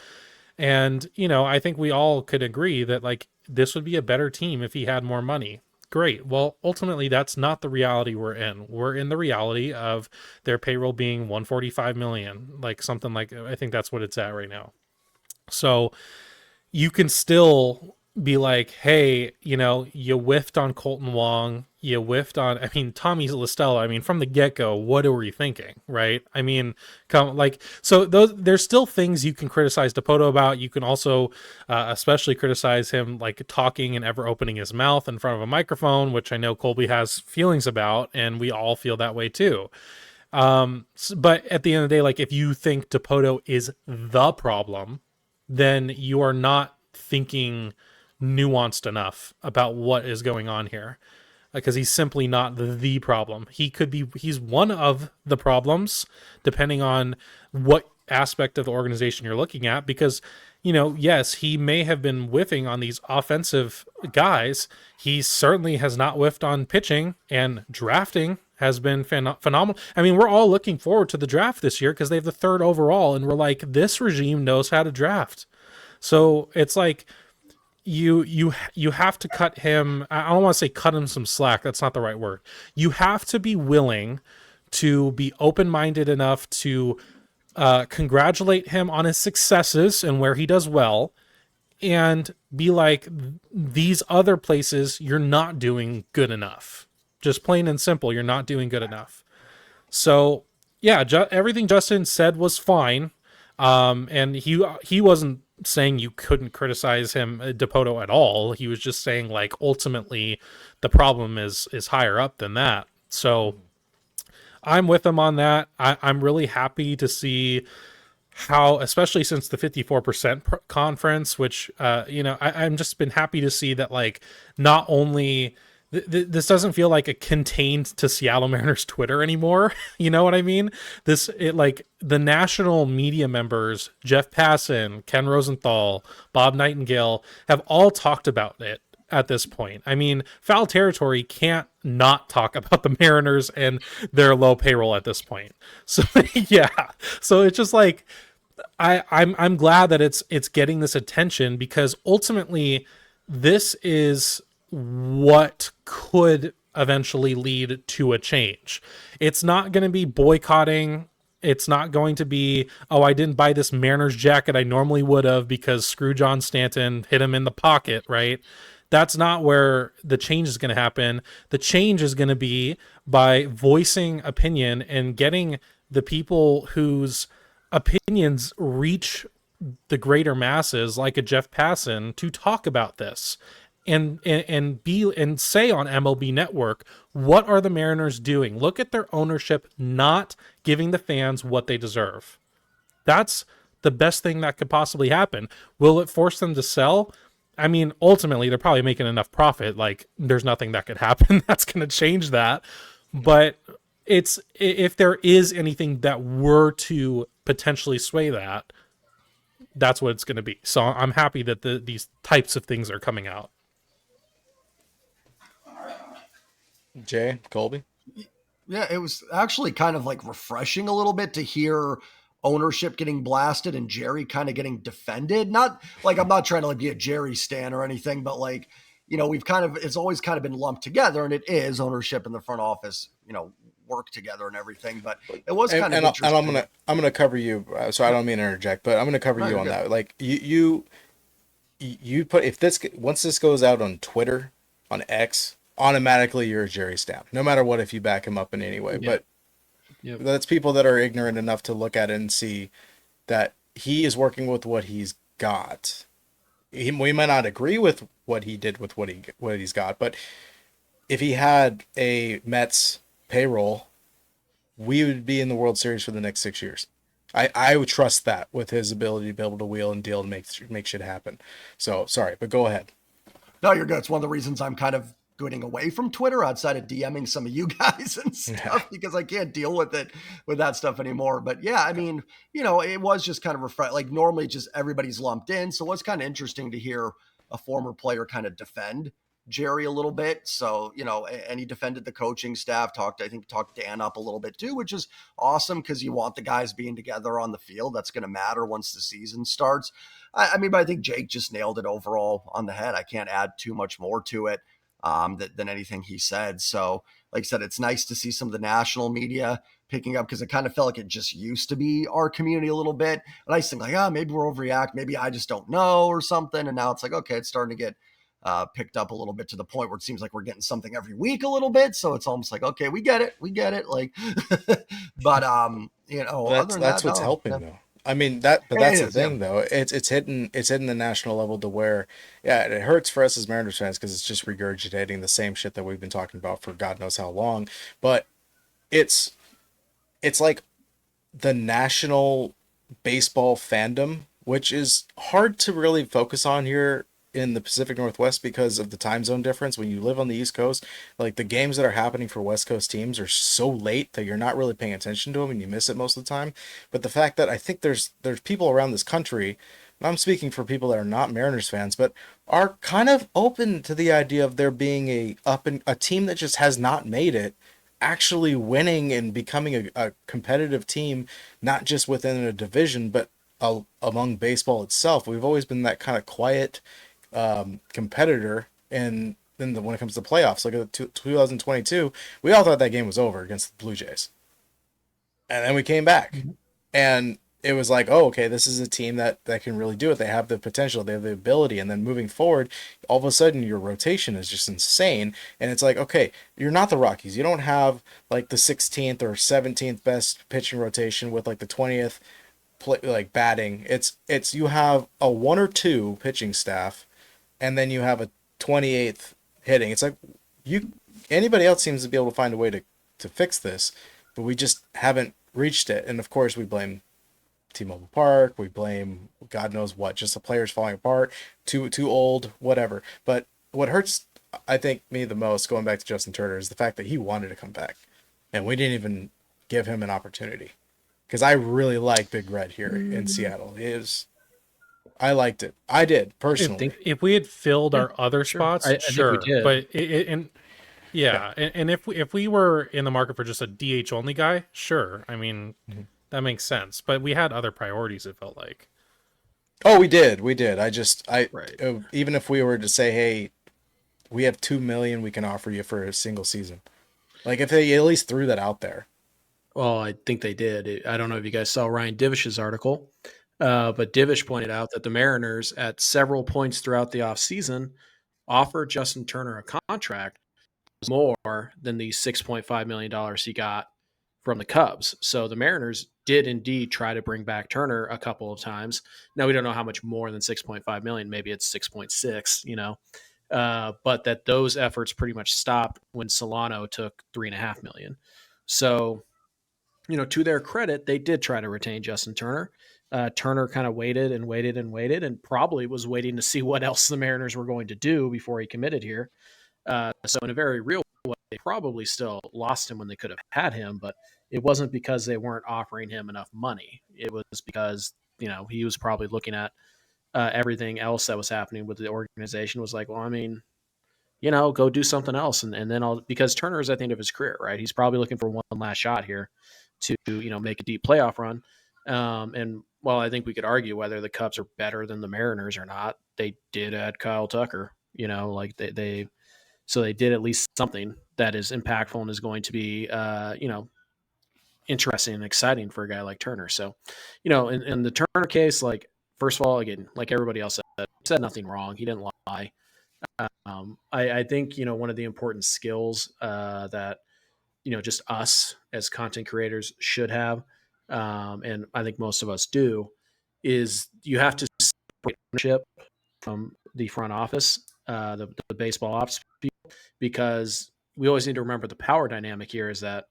And, I think we all could agree that like this would be a better team if he had more money. Great. Well, ultimately, that's not the reality we're in. We're in the reality of their payroll being 145 million, like something like, I think that's what it's at right now. So you can still be like, hey, you whiffed on Colton Wong. You whiffed on, Tommy Listello. From the get-go, what are we thinking, right? So there's still things you can criticize Dipoto about. You can also especially criticize him, like talking and ever opening his mouth in front of a microphone, which I know Colby has feelings about, and we all feel that way too. But at the end of the day, like if you think Dipoto is the problem, then you are not thinking nuanced enough about what is going on here, because he's simply not the problem. He's one of the problems depending on what aspect of the organization you're looking at, because yes, he may have been whiffing on these offensive guys. He certainly has not whiffed on pitching, and drafting has been phenomenal. We're all looking forward to the draft this year because they have the 3rd overall, and we're like, this regime knows how to draft. So it's like you have to cut him. I don't want to say cut him some slack. That's not the right word. You have to be willing to be open-minded enough to congratulate him on his successes and where he does well, and be like, these other places you're not doing good enough. Just plain and simple, you're not doing good enough. So yeah, everything Justin said was fine, and he wasn't saying you couldn't criticize him, Dipoto, at all. He was just saying like ultimately the problem is higher up than that. So I'm with him on that. I'm really happy to see how, especially since the 54% conference, which I'm just been happy to see that like not only this doesn't feel like a contained to Seattle Mariners Twitter anymore. You know what I mean? Like the national media members, Jeff Passan, Ken Rosenthal, Bob Nightingale, have all talked about it at this point. Foul Territory can't not talk about the Mariners and their low payroll at this point. So yeah. So it's just like, I'm glad that it's getting this attention, because ultimately this is what could eventually lead to a change. It's not going to be boycotting. It's not going to be, oh, I didn't buy this Mariners jacket I normally would have because screw John Stanton, hit him in the pocket, right? That's not where the change is going to happen. The change is going to be by voicing opinion and getting the people whose opinions reach the greater masses, like a Jeff Passan, to talk about this and say on MLB Network, what are the Mariners doing? Look at their ownership not giving the fans what they deserve. That's the best thing that could possibly happen. Will it force them to sell? I mean, ultimately, they're probably making enough profit. Like, there's nothing that could happen that's going to change that. But it's, if there is anything that were to potentially sway that, that's what it's going to be. So I'm happy that these types of things are coming out. Jay, Colby. Yeah, it was actually kind of like refreshing a little bit to hear ownership getting blasted and Jerry kind of getting defended. Not like I'm not trying to like be a Jerry stan or anything, but like, we've kind of, it's always kind of been lumped together, and it is ownership and the front office, work together and everything. But it was kind of interesting. And I'm gonna cover you. So I don't mean to interject, but I'm gonna cover you on that. Like you put, if this, once this goes out on Twitter, on X, automatically you're a Jerry stamp, no matter what, if you back him up in any way. But that's people that are ignorant enough to look at it and see that he is working with what he's got. We might not agree with what he did with what he's got, but if he had a Mets payroll, we would be in the World Series for the next 6 years. I would trust that with his ability to be able to wheel and deal and make shit happen. So sorry, but go ahead. No, you're good. It's one of the reasons I'm kind of getting away from Twitter outside of DMing some of you guys and stuff because I can't deal with that stuff anymore. But yeah, I mean, it was just kind of refreshing. Like normally just everybody's lumped in. So it was kind of interesting to hear a former player kind of defend Jerry a little bit. So, and he defended the coaching staff, talked Dan up a little bit too, which is awesome because you want the guys being together on the field. That's going to matter once the season starts. I mean, but I think Jake just nailed it overall on the head. I can't add too much more to it than anything he said. So, like I said, it's nice to see some of the national media picking up because it kind of felt like it just used to be our community a little bit. And I used to think like, maybe we're overreact. Maybe I just don't know or something. And now it's like, okay, it's starting to get picked up a little bit to the point where it seems like we're getting something every week a little bit. So it's almost like, okay, we get it. Like, but that's what's helping though. I mean that's the thing though. It's hitting the national level to where, it hurts for us as Mariners fans because it's just regurgitating the same shit that we've been talking about for God knows how long. But it's like the national baseball fandom, which is hard to really focus on here in the Pacific Northwest because of the time zone difference. When you live on the East Coast, like the games that are happening for West Coast teams are so late that you're not really paying attention to them and you miss it most of the time. But the fact that I think there's people around this country, and I'm speaking for people that are not Mariners fans, but are kind of open to the idea of there being a team that just has not made it, actually winning and becoming a competitive team, not just within a division, but among baseball itself. We've always been that kind of quiet competitor, and then when it comes to playoffs, like at 2022, we all thought that game was over against the Blue Jays, and then we came back, and it was like, oh, okay, this is a team that can really do it. They have the potential, they have the ability, and then moving forward, all of a sudden your rotation is just insane, and it's like, okay, you're not the Rockies. You don't have like the 16th or 17th best pitching rotation with like the 20th batting. It's you have a 1 or 2 pitching staff, and then you have a 28th hitting. It's like anybody else seems to be able to find a way to fix this, but we just haven't reached it. And of course we blame T-Mobile Park, we blame God knows what, just the players falling apart, too old, whatever. But what hurts, I think, me the most, going back to Justin Turner, is the fact that he wanted to come back and we didn't even give him an opportunity. Because I really like Big Red here in Seattle. I liked it. I did personally. If we had filled our other spots, I sure. think we did. But and if we were in the market for just a DH only guy, sure. I mean, that makes sense. But we had other priorities. It felt like. Oh, we did. Right. Even if we were to say, hey, we have $2 million we can offer you for a single season, like if they at least threw that out there. Well, I think they did. I don't know if you guys saw Ryan Divish's article, but Divish pointed out that the Mariners, at several points throughout the offseason, offered Justin Turner a contract was more than the $6.5 million he got from the Cubs. So the Mariners did indeed try to bring back Turner a couple of times. Now we don't know how much more than 6.5 million. Maybe it's 6.6, but that those efforts pretty much stopped when Solano took 3.5 million. So, to their credit, they did try to retain Justin Turner. Turner kind of waited and waited and waited and probably was waiting to see what else the Mariners were going to do before he committed here. So in a very real way, they probably still lost him when they could have had him, but it wasn't because they weren't offering him enough money. It was because, he was probably looking at everything else that was happening with the organization was like, well, I mean, go do something else. And then because Turner is at the end of his career, right? He's probably looking for one last shot here to, make a deep playoff run. And while I think we could argue whether the Cubs are better than the Mariners or not, they did add Kyle Tucker, so they did at least something that is impactful and is going to be, interesting and exciting for a guy like Turner. So, in the Turner case, like, first of all, again, like everybody else said nothing wrong. He didn't lie. I think, one of the important skills that, just us as content creators should have, and I think most of us do, is you have to separate ownership from the front office, the baseball ops people, because we always need to remember the power dynamic here is that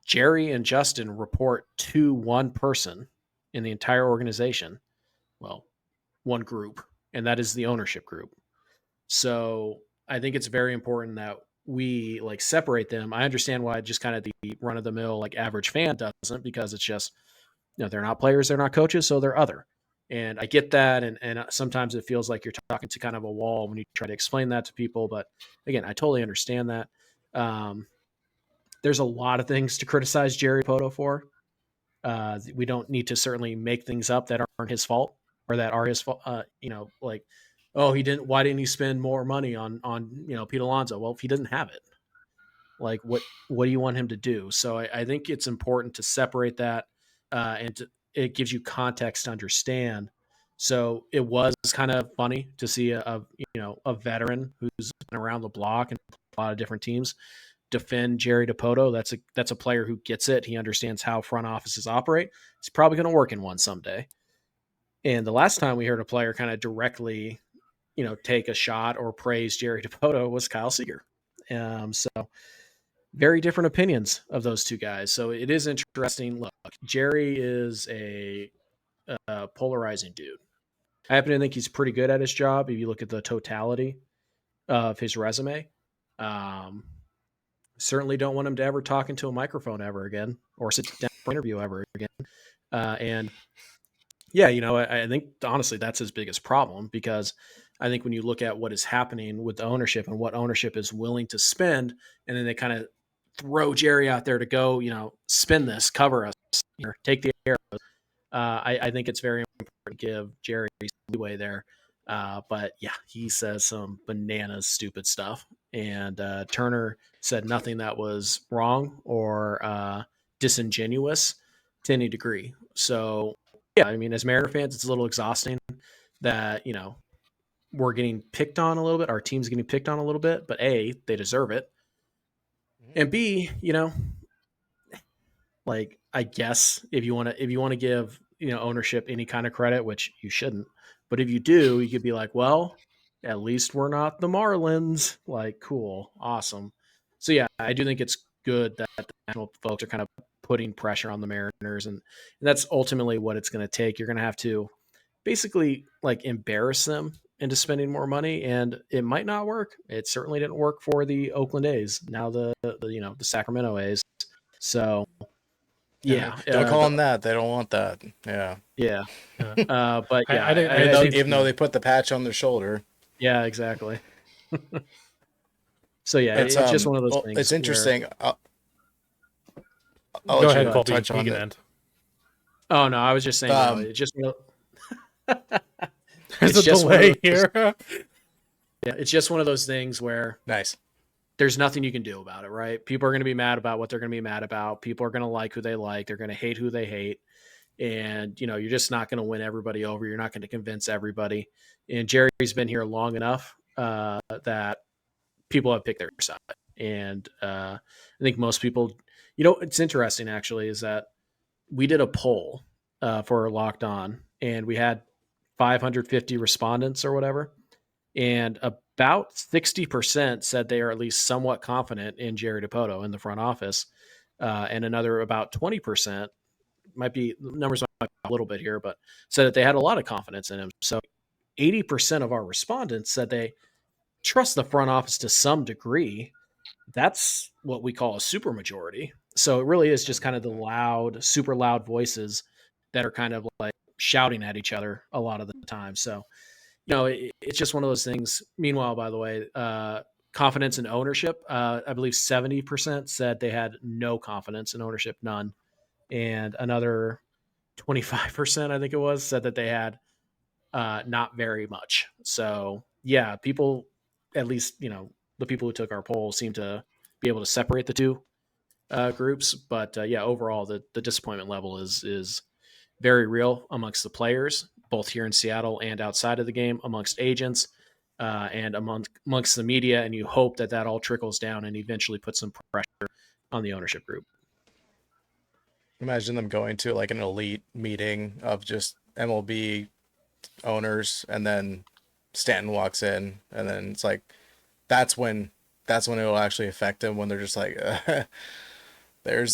Jerry and Justin report to one person in the entire organization. Well, one group, and that is the ownership group. So I think it's very important that we separate them. I understand why just kind of the run of the mill average fan doesn't, because it's just they're not players, they're not coaches, so they're other. And I get that, and sometimes it feels like you're talking to kind of a wall when you try to explain that to people. But again, I totally understand that. There's a lot of things to criticize Jerry Poto for. We don't need to certainly make things up that aren't his fault or that are his fault. Oh, he didn't. Why didn't he spend more money on Pete Alonso? Well, if he doesn't have it, what do you want him to do? So I think it's important to separate that, it gives you context to understand. So it was kind of funny to see a veteran who's been around the block and a lot of different teams defend Jerry Dipoto. That's a player who gets it. He understands how front offices operate. He's probably going to work in one someday. And the last time we heard a player kind of directly, take a shot or praise Jerry Dipoto was Kyle Seager. So very different opinions of those two guys. So it is interesting. Look, Jerry is a polarizing dude. I happen to think he's pretty good at his job if you look at the totality of his resume. Certainly don't want him to ever talk into a microphone ever again or sit down for an interview ever again. And yeah, I think honestly that's his biggest problem, because I think when you look at what is happening with the ownership and what ownership is willing to spend, and then they kind of throw Jerry out there to go, spin this, cover us, take the arrows. I think it's very important to give Jerry some leeway there. But yeah, he says some bananas stupid stuff. And Turner said nothing that was wrong or disingenuous to any degree. So yeah, I mean, as Mariner fans, it's a little exhausting that, we're getting picked on a little bit. Our team's getting picked on a little bit, but A, they deserve it. And B, I guess if you want to give, ownership any kind of credit, which you shouldn't, but if you do, you could be like, well, at least we're not the Marlins. Cool, awesome. So yeah, I do think it's good that the national folks are kind of putting pressure on the Mariners, and that's ultimately what it's going to take. You're going to have to basically embarrass them into spending more money, and it might not work. It certainly didn't work for the Oakland A's, now the Sacramento A's. So yeah, don't call them that. They don't want that. Yeah. Yeah. Yeah. But yeah, even though they put the patch on their shoulder. Yeah, exactly. So yeah, it's just one of those things. It's interesting. Go ahead, Colby. Touch on it. End. Oh no, I was just saying. It's just. There's a delay here. Yeah, it's just one of those things where nice. There's nothing you can do about it, right? People are going to be mad about what they're going to be mad about. People are going to like who they like. They're going to hate who they hate. And, you're just not going to win everybody over. You're not going to convince everybody. And Jerry's been here long enough that people have picked their side. And I think most people, it's interesting actually is that we did a poll for Locked On, and we had 550 respondents or whatever, and about 60% said they are at least somewhat confident in Jerry Dipoto in the front office, and another about 20% might be numbers might be a little bit here, but said that they had a lot of confidence in him. So 80% of our respondents said they trust the front office to some degree. That's what we call a super majority. So it really is just kind of the loud, super loud voices that are kind of like shouting at each other a lot of the time. So, it's just one of those things. Meanwhile, by the way, confidence in ownership, I believe 70% said they had no confidence in ownership, none. And another 25%, I think it was, said that they had not very much. So yeah, people, at least, the people who took our poll seem to be able to separate the two groups. But yeah, overall, the disappointment level is very real amongst the players, both here in Seattle and outside of the game, amongst agents and amongst the media. And you hope that all trickles down and eventually puts some pressure on the ownership group. Imagine them going to like an elite meeting of just MLB owners, and then Stanton walks in, and then it's like that's when it will actually affect them, when they're just like there's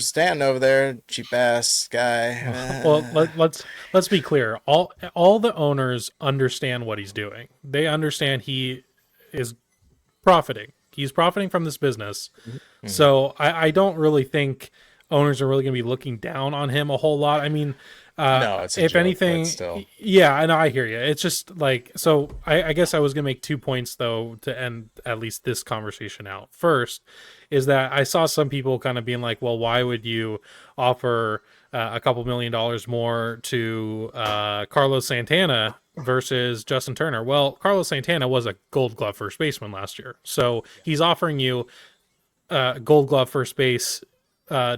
Stanton over there, cheap ass guy. Well, let's be clear. All the owners understand what he's doing. They understand he is profiting. He's profiting from this business. Mm-hmm. So I don't really think owners are really going to be looking down on him a whole lot. I mean, no, it's a if joke, anything, but still. yeah, I know, I hear you. It's just like, so I guess I was going to make 2 points though to end at least this conversation out. First is that I saw some people kind of being like, well, why would you offer a couple $1 million more to Carlos Santana versus Justin Turner? Well, Carlos Santana was a Gold Glove first baseman last year, so he's offering you Gold Glove first base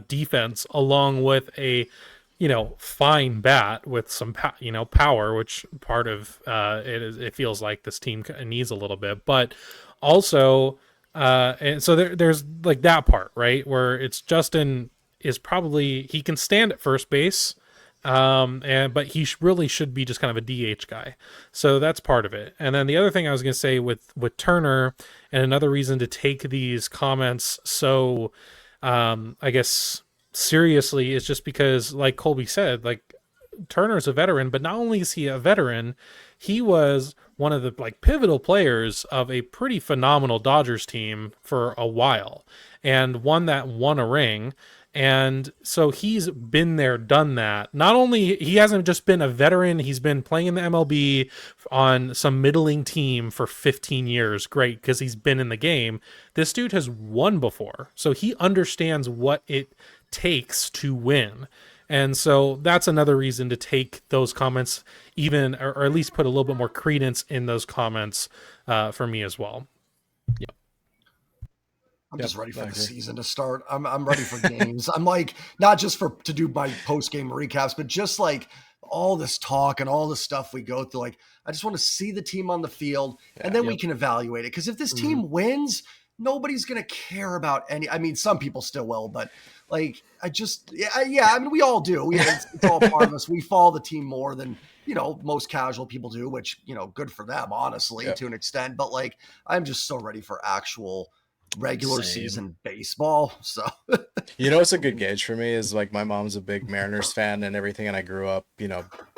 defense along with a fine bat with some power, which part of it feels like this team needs a little bit, but also and so there's like that part, right, where it's Justin is probably, he can stand at first base, but he really should be just kind of a DH guy. So that's part of it. And then the other thing I was going to say with Turner, and another reason to take these comments so I guess seriously, is just because, like Colby said, like Turner's a veteran, but not only is he a veteran, he was one of the like pivotal players of a pretty phenomenal Dodgers team for a while, and won a ring. And so he's been there, done that. Not only he hasn't just been a veteran, he's been playing in the MLB on some middling team for 15 years. Great, because he's been in the game. This dude has won before, so he understands what it takes to win. And so that's another reason to take those comments even, or at least put a little bit more credence in those comments for me as well. Yep. I'm just ready for the season to start. I'm ready for games. I'm like, not just to do my post game recaps, but just like all this talk and all the stuff we go through. Like, I just want to see the team on the field, and then we can evaluate it. Because if this team wins, nobody's going to care about any. I mean, some people still will, but like, I mean, we all do. It's all part of us. We follow the team more than most casual people do, which good for them, honestly, to an extent. But like, I'm just so ready for actual regular season baseball. So it's a good gauge for me is like my mom's a big Mariners fan and everything, and I grew up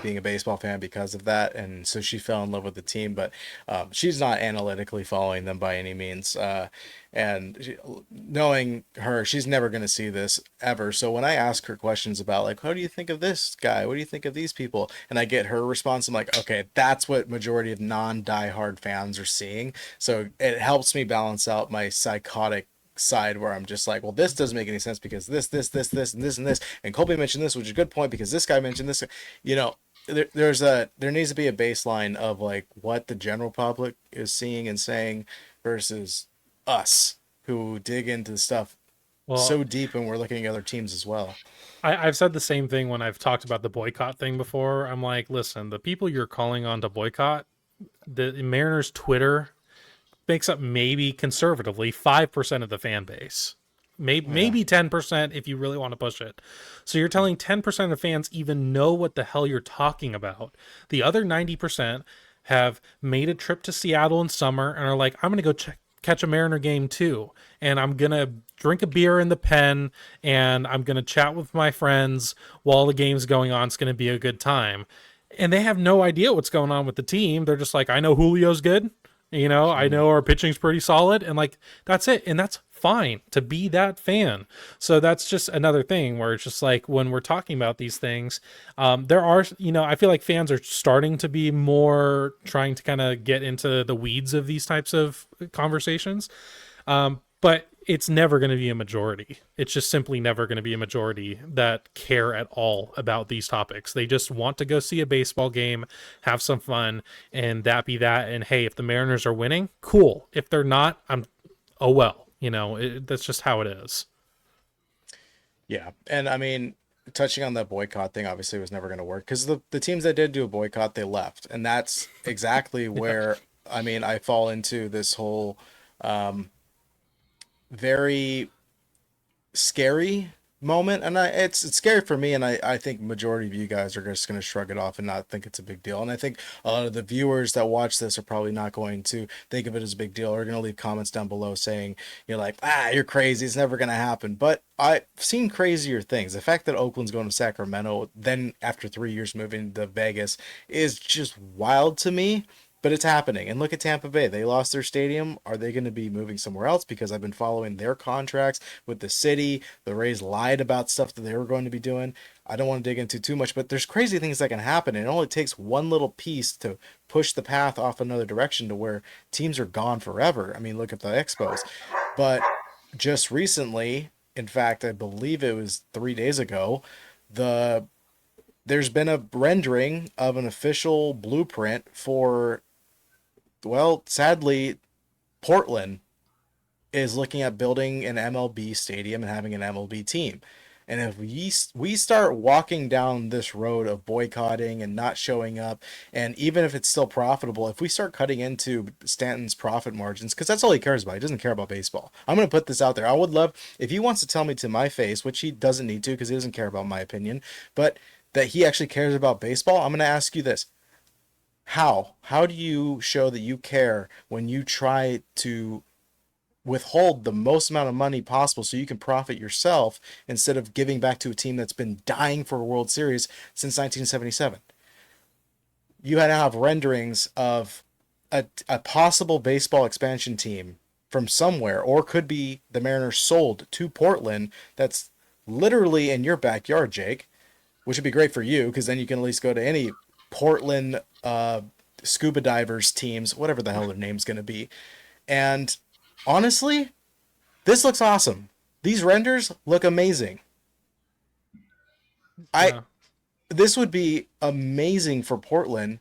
being a baseball fan because of that, and so she fell in love with the team, but she's not analytically following them by any means, and knowing her, she's never going to see this ever. So when I ask her questions about like, what do you think of this guy, what do you think of these people, and I get her response, I'm like, okay, that's what majority of non-diehard fans are seeing. So it helps me balance out my psychotic side where I'm just like, well, this doesn't make any sense because this and this and this, and Colby mentioned this, which is a good point because this guy mentioned this. There needs to be a baseline of like what the general public is seeing and saying versus us who dig into stuff so deep, and we're looking at other teams as well. I've said the same thing when I've talked about the boycott thing before. I'm like, listen, the people you're calling on to boycott the Mariners Twitter makes up maybe conservatively 5% of the fan base. Maybe 10% if you really want to push it. So you're telling 10% of fans even know what the hell you're talking about. The other 90% have made a trip to Seattle in summer and are like, I'm going to go catch a Mariner game too. And I'm going to drink a beer in the pen and I'm going to chat with my friends while the game's going on. It's going to be a good time. And they have no idea what's going on with the team. They're just like, I know Julio's good. I know our pitching's pretty solid, and like that's it, and that's fine to be that fan. So that's just another thing where it's just like when we're talking about these things, there are, I feel like fans are starting to be more trying to kind of get into the weeds of these types of conversations, but it's never going to be a majority. It's just simply never going to be a majority that care at all about these topics. They just want to go see a baseball game, have some fun, and that be that. And hey, if the Mariners are winning, cool. If they're not, oh well. That's just how it is. Yeah. And I mean, touching on that boycott thing, obviously was never going to work because the teams that did do a boycott, they left. And that's exactly where, I mean, I fall into this whole very scary moment, and it's scary for me, and I think majority of you guys are just going to shrug it off and not think it's a big deal. And I think a lot of the viewers that watch this are probably not going to think of it as a big deal, or going to leave comments down below saying you're like, you're crazy, it's never going to happen. But I've seen crazier things. The fact that Oakland's going to Sacramento then after 3 years moving to Vegas is just wild to me. But it's happening. And look at Tampa Bay. They lost their stadium. Are they going to be moving somewhere else? Because I've been following their contracts with the city. The Rays lied about stuff that they were going to be doing. I don't want to dig into too much, but there's crazy things that can happen. And it only takes one little piece to push the path off another direction to where teams are gone forever. I mean, look at the Expos. But just recently, in fact, I believe it was 3 days ago, there's been a rendering of an official blueprint for, well, sadly, Portland is looking at building an MLB stadium and having an MLB team. And if we start walking down this road of boycotting and not showing up, and even if it's still profitable, if we start cutting into Stanton's profit margins, because that's all he cares about. He doesn't care about baseball. I'm going to put this out there. I would love, if he wants to tell me to my face, which he doesn't need to because he doesn't care about my opinion, but that he actually cares about baseball, I'm going to ask you this. How do you show that you care when you try to withhold the most amount of money possible so you can profit yourself instead of giving back to a team that's been dying for a World Series since 1977? You had to have renderings of a possible baseball expansion team from somewhere, or could be the Mariners sold to Portland that's literally in your backyard, Jake, which would be great for you because then you can at least go to any Portland scuba divers teams, whatever the hell their name's going to be. And honestly, this looks awesome. These renders look amazing. Yeah. This would be amazing for Portland,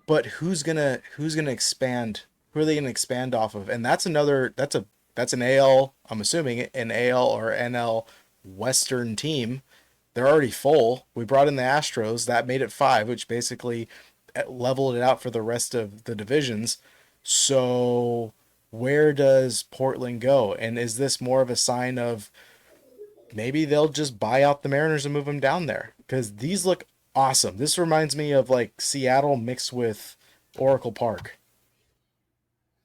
but who's gonna expand? Who are they gonna expand off of? And that's an AL, I'm assuming an AL or NL Western team. They're already full. We brought in the Astros. That made it 5, which basically leveled it out for the rest of the divisions. So where does Portland go? And is this more of a sign of maybe they'll just buy out the Mariners and move them down there? Because these look awesome. This reminds me of like Seattle mixed with Oracle Park.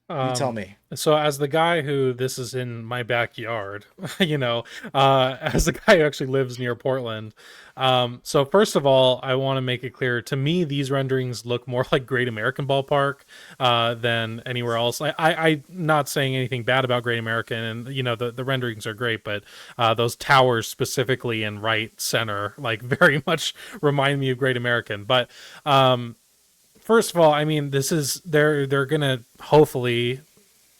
You tell me. So as the guy who this is in my backyard, as the guy who actually lives near Portland. So first of all, I want to make it clear, to me, these renderings look more like Great American Ballpark than anywhere else. I'm not saying anything bad about Great American, and the renderings are great, but those towers specifically in right center, like very much remind me of Great American. But first of all, I mean, this is they're gonna hopefully.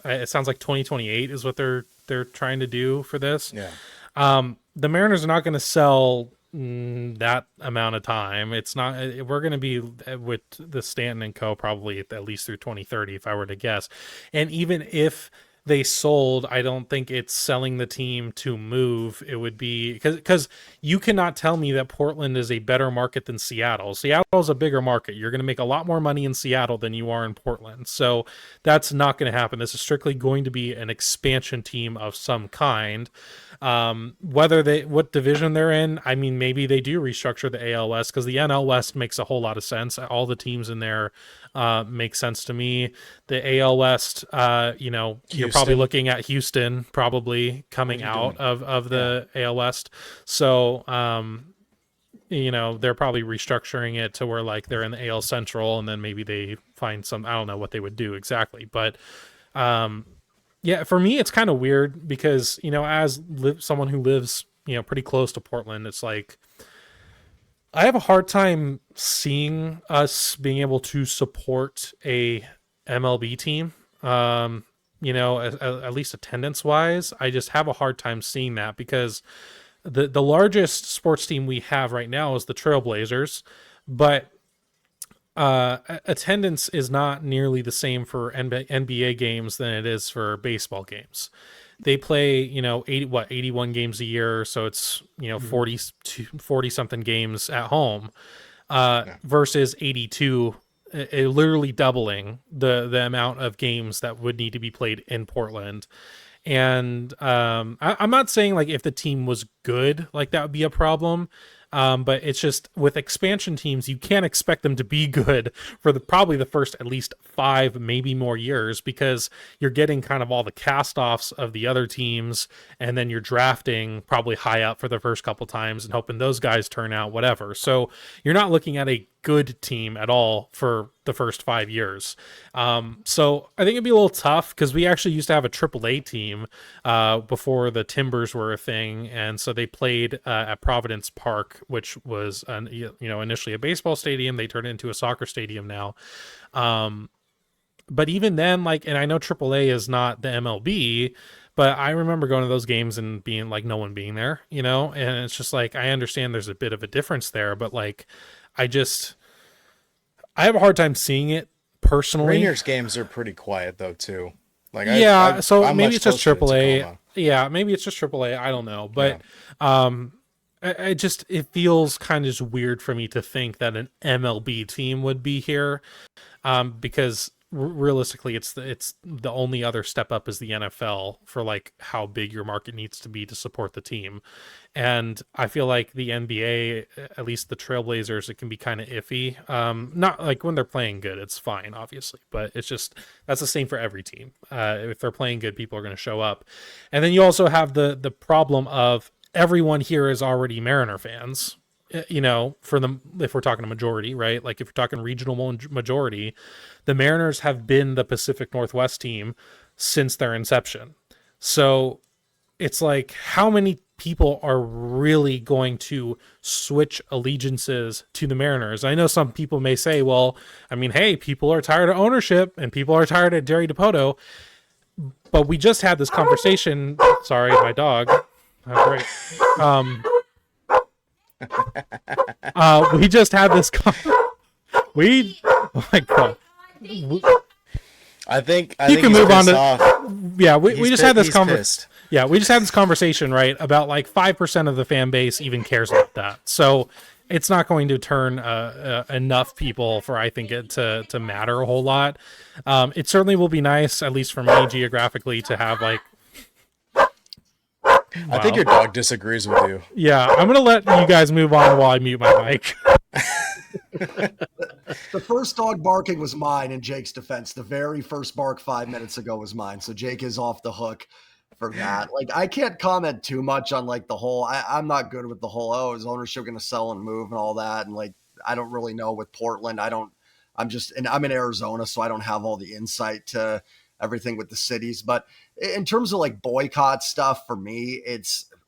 It sounds like 2028 is what they're trying to do for this. Yeah. The Mariners are not going to sell that amount of time. It's not. We're going to be with the Stanton and Co. probably at least through 2030, if I were to guess. And even if they sold, I don't think it's selling the team to move. It would be because you cannot tell me that Portland is a better market than Seattle. Seattle's a bigger market. You're going to make a lot more money in Seattle than you are in Portland. So that's not going to happen. This is strictly going to be an expansion team of some kind. What division they're in, I mean, maybe they do restructure the AL West, because the NL West makes a whole lot of sense. All the teams in there make sense to me. The AL West, you're probably looking at Houston probably coming out of the AL West. So, they're probably restructuring it to where like they're in the AL Central, and then maybe they find some, I don't know what they would do exactly, but yeah, for me, it's kind of weird because, as someone who lives, pretty close to Portland, it's like I have a hard time seeing us being able to support a MLB team. At least attendance wise, I just have a hard time seeing that because the largest sports team we have right now is the Trailblazers, but attendance is not nearly the same for NBA games than it is for baseball games. They play, 81 games a year. So it's, 40 something games at home, versus 82, literally doubling the amount of games that would need to be played in Portland. And I'm not saying like if the team was good, like that would be a problem. But it's just with expansion teams, you can't expect them to be good for probably the first at least 5, maybe more years, because you're getting kind of all the cast-offs of the other teams, and then you're drafting probably high up for the first couple times and hoping those guys turn out, whatever. So you're not looking at a good team at all for the first 5 years. So I think it'd be a little tough because we actually used to have a AAA team before the Timbers were a thing, and so they played at Providence Park, which was initially a baseball stadium. They turned it into a soccer stadium now. But even then, and I know AAA is not the MLB, but I remember going to those games and being like no one being there, and it's just like I understand there's a bit of a difference there, but I have a hard time seeing it personally. Rangers games are pretty quiet though too. So maybe it's just AAA. Yeah, maybe it's just AAA. I don't know, but it feels kind of just weird for me to think that an MLB team would be here, because realistically, it's the only other step up is the NFL for like how big your market needs to be to support the team. And I feel like the NBA, at least the Trailblazers, it can be kind of iffy. Not like when they're playing good, it's fine, obviously, but it's just that's the same for every team. If they're playing good, people are going to show up. And then you also have the problem of everyone here is already Mariner fans. For them, if we're talking a majority, right? Like if you're talking regional majority, the Mariners have been the Pacific Northwest team since their inception. So it's like, how many people are really going to switch allegiances to the Mariners? I know some people may say, well, I mean, hey, people are tired of ownership and people are tired of Jerry DiPoto. But we just had this conversation. Sorry, my dog. Oh, great. We just had this. Oh my god. I think you can move on to. Off. Yeah, we just had this conversation. Yeah, we just had this conversation, right? About like 5% of the fan base even cares about that. So it's not going to turn enough people for I think it to matter a whole lot. It certainly will be nice, at least for me geographically, to have like. I think your dog disagrees with you. Yeah, I'm gonna let you guys move on while I mute my mic. The first dog barking was mine in Jake's defense. The very first bark 5 minutes ago was mine. So Jake is off the hook for that. Like, I can't comment too much on like the whole, I'm not good with the whole, is ownership going to sell and move and all that. And like, I don't really know with Portland. I'm in Arizona, so I don't have all the insight to everything with the cities. But in terms of like boycott stuff, for me,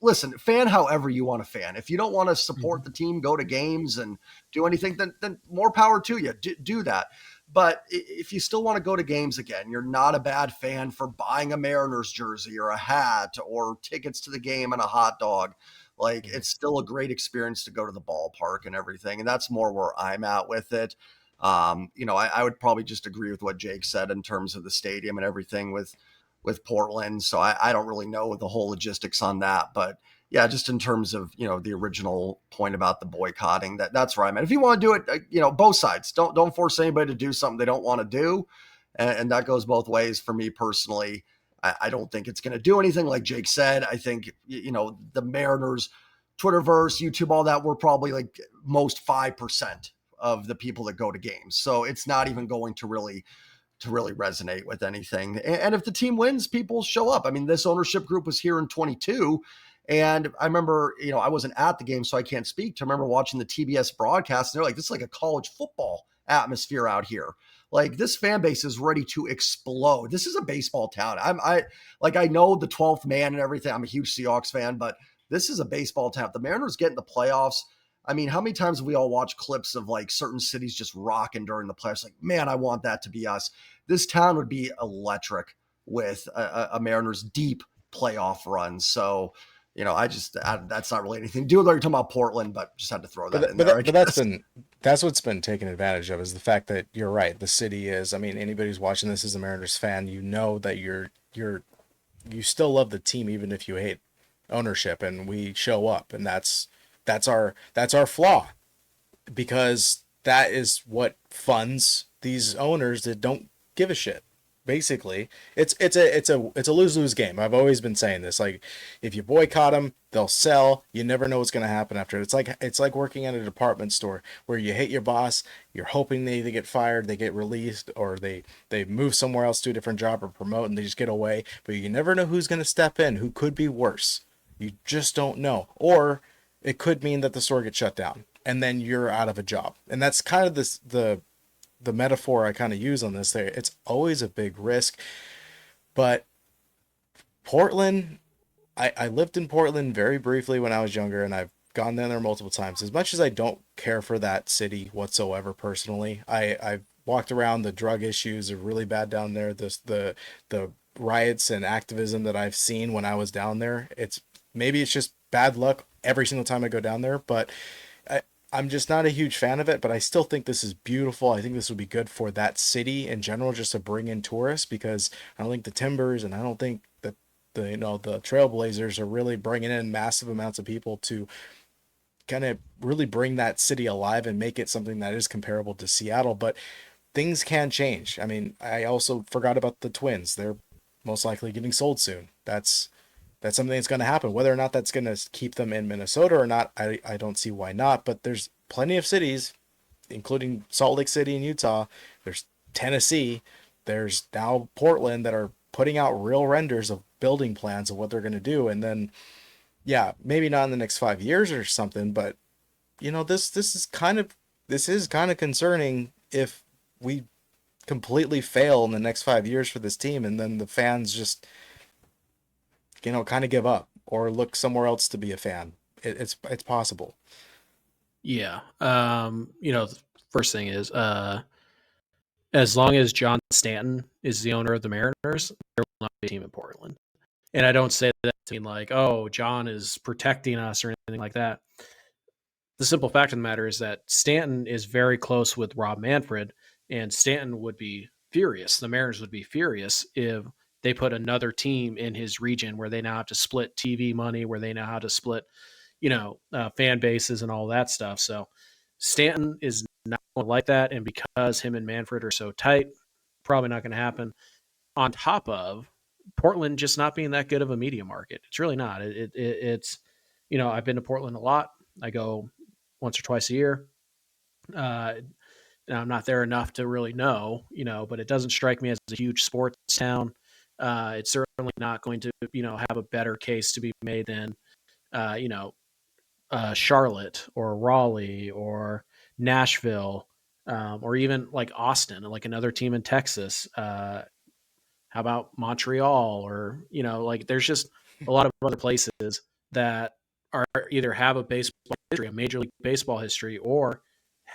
listen, fan however you want to fan. If you don't want to support the team, go to games and do anything, then more power to you. Do that. But if you still want to go to games again, you're not a bad fan for buying a Mariners jersey or a hat or tickets to the game and a hot dog. Like, it's still a great experience to go to the ballpark and everything. And that's more where I'm at with it. I would probably just agree with what Jake said in terms of the stadium and everything with with Portland. So I don't really know the whole logistics on that. But yeah, just in terms of, the original point about the boycotting, that's where I'm at. If you want to do it, both sides, don't force anybody to do something they don't want to do. And that goes both ways for me personally. I don't think it's going to do anything. Like Jake said, I think, the Mariners, Twitterverse, YouTube, all that, we're probably like most 5% of the people that go to games. So it's not even going to really resonate with anything. And if the team wins, people show up. I mean, this ownership group was here in 22. And I remember, I wasn't at the game, so I can't speak to. I remember watching the TBS broadcast, and they're like, this is like a college football atmosphere out here. Like, this fan base is ready to explode. This is a baseball town. I know the 12th man and everything. I'm a huge Seahawks fan, but this is a baseball town. If the Mariners get in the playoffs, I mean, how many times have we all watched clips of like certain cities just rocking during the playoffs? Like, man, I want that to be us. This town would be electric with a Mariners deep playoff run. So, that's not really anything to do with what you're talking about Portland, but just had to throw that in there. But that's what's been taken advantage of, is the fact that you're right. The city is, I mean, anybody who's watching this as a Mariners fan, that you still love the team even if you hate ownership, and we show up, and that's our flaw, because that is what funds these owners that don't give a shit. Basically, it's a lose-lose game. I've always been saying this. Like, if you boycott them, they'll sell. You never know what's going to happen after. It's like working at a department store where you hate your boss. You're hoping they either get fired, they get released, or they move somewhere else to a different job or promote, and they just get away. But you never know who's going to step in, who could be worse. You just don't know. Or it could mean that the store gets shut down, and then you're out of a job. And that's kind of the metaphor I kind of use on this. There, it's always a big risk. But Portland, I lived in Portland very briefly when I was younger, and I've gone down there multiple times. As much as I don't care for that city whatsoever personally, I've walked around. The drug issues are really bad down there. The riots and activism that I've seen when I was down there, maybe it's just bad luck every single time I go down there, but I'm just not a huge fan of it. But I still think this is beautiful. I think this would be good for that city in general, just to bring in tourists, because I don't think the Timbers, and I don't think that the Trailblazers are really bringing in massive amounts of people to kind of really bring that city alive and make it something that is comparable to Seattle. But things can change. I mean, I also forgot about the Twins. They're most likely getting sold soon. That's something that's going to happen. Whether or not that's going to keep them in Minnesota or not, I don't see why not. But there's plenty of cities, including Salt Lake City and Utah. There's Tennessee. There's now Portland, that are putting out real renders of building plans of what they're going to do. And then, yeah, maybe not in the next 5 years or something, but this is kind of concerning if we completely fail in the next 5 years for this team, and then the fans just kind of give up or look somewhere else to be a fan. It's possible. Yeah. The first thing is, as long as John Stanton is the owner of the Mariners, there will not be a team in Portland. And I don't say that to mean like, oh, John is protecting us or anything like that. The simple fact of the matter is that Stanton is very close with Rob Manfred, and Stanton would be furious. The Mariners would be furious if they put another team in his region where they now have to split TV money, where they now have to split, fan bases and all that stuff. So Stanton is not like that. And because him and Manfred are so tight, probably not going to happen. On top of Portland just not being that good of a media market. It's really not. It's, I've been to Portland a lot. I go once or twice a year. And I'm not there enough to really know, but it doesn't strike me as a huge sports town. It's certainly not going to, have a better case to be made than, Charlotte or Raleigh or Nashville, or even like Austin, like another team in Texas. How about Montreal, or, like there's just a lot of other places that are either have a baseball history, a major league baseball history, or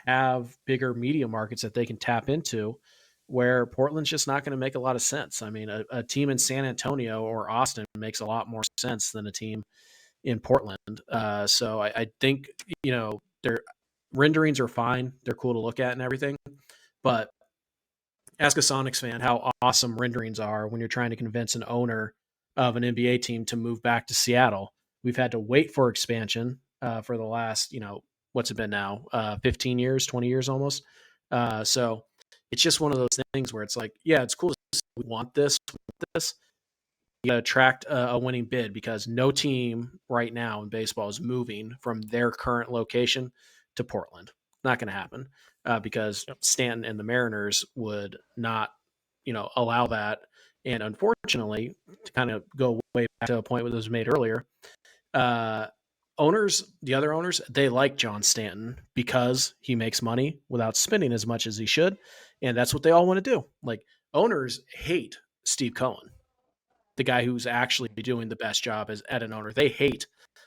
have bigger media markets that they can tap into, where Portland's just not going to make a lot of sense. I mean, a team in San Antonio or Austin makes a lot more sense than a team in Portland. So I think, their renderings are fine. They're cool to look at and everything. But ask a Sonics fan how awesome renderings are when you're trying to convince an owner of an NBA team to move back to Seattle. We've had to wait for expansion for the last, what's it been now? 15 years, 20 years almost. So it's just one of those things where it's like, yeah, it's cool. We want this. You got to attract a winning bid because no team right now in baseball is moving from their current location to Portland. Not going to happen because Stanton and the Mariners would not, allow that. And unfortunately, to kind of go way back to a point that was made earlier, uh, the other owners, they like John Stanton because he makes money without spending as much as he should. And that's what they all want to do. Like owners hate Steve Cohen, the guy who's actually doing the best job as at an owner. They hate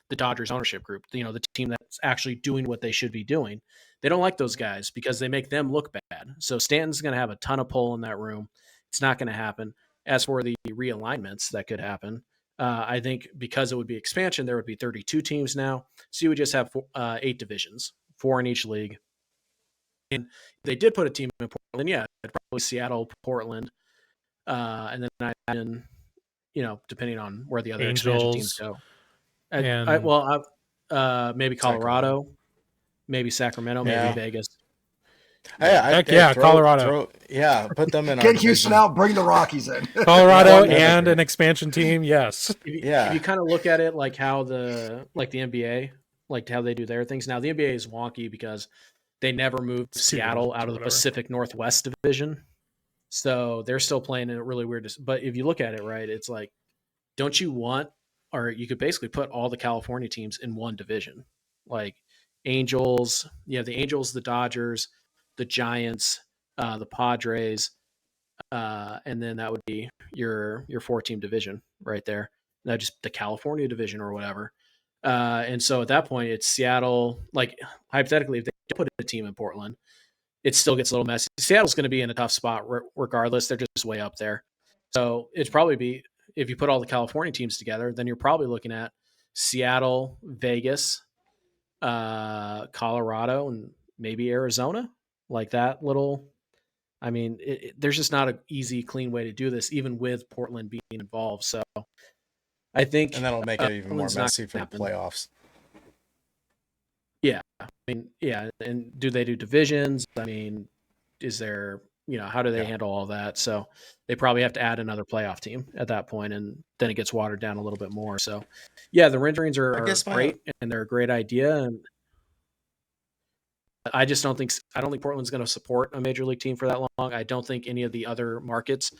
the Dodgers ownership group, the team that's actually doing what they should be doing. They don't like those guys because they make them look bad. So Stanton's going to have a ton of pull in that room. It's not going to happen. As for the realignments that could happen, I think because it would be expansion, there would be 32 teams now. So you would just have 8 divisions, 4 in each league. And if they did put a team in Portland, yeah, probably Seattle, Portland, and then depending on where the other expansion teams go. Maybe Colorado, Sacramento. Maybe Sacramento, maybe Vegas. Colorado. Put them in. Get Houston out, bring the Rockies in. Colorado and an expansion team, yes. If you kind of look at it like how the NBA, like how they do their things. Now the NBA is wonky because they never moved Seattle out of the Pacific Northwest division. So they're still playing in a really weird. But if you look at it, right, it's like, don't you want, or you could basically put all the California teams in one division, like Angels. You have the Angels, the Dodgers, the Giants, the Padres, and then that would be your 4-team division right there. Not just the California division or whatever. And so at that point, it's Seattle. Like hypothetically, if they put a team in Portland, it still gets a little messy. Seattle's going to be in a tough spot regardless. They're just way up there. So it'd probably be, if you put all the California teams together, then you're probably looking at Seattle, Vegas, Colorado, and maybe Arizona. Like that little, I mean, there's just not an easy, clean way to do this, even with Portland being involved. So I think, and that'll make it even more messy for the playoffs. Yeah. I mean, yeah. And do they do divisions? I mean, is there, how do they handle all that? So they probably have to add another playoff team at that point, and then it gets watered down a little bit more. So yeah, the renderings are great and they're a great idea. And I don't think Portland's going to support a major league team for that long. I don't think any of the other markets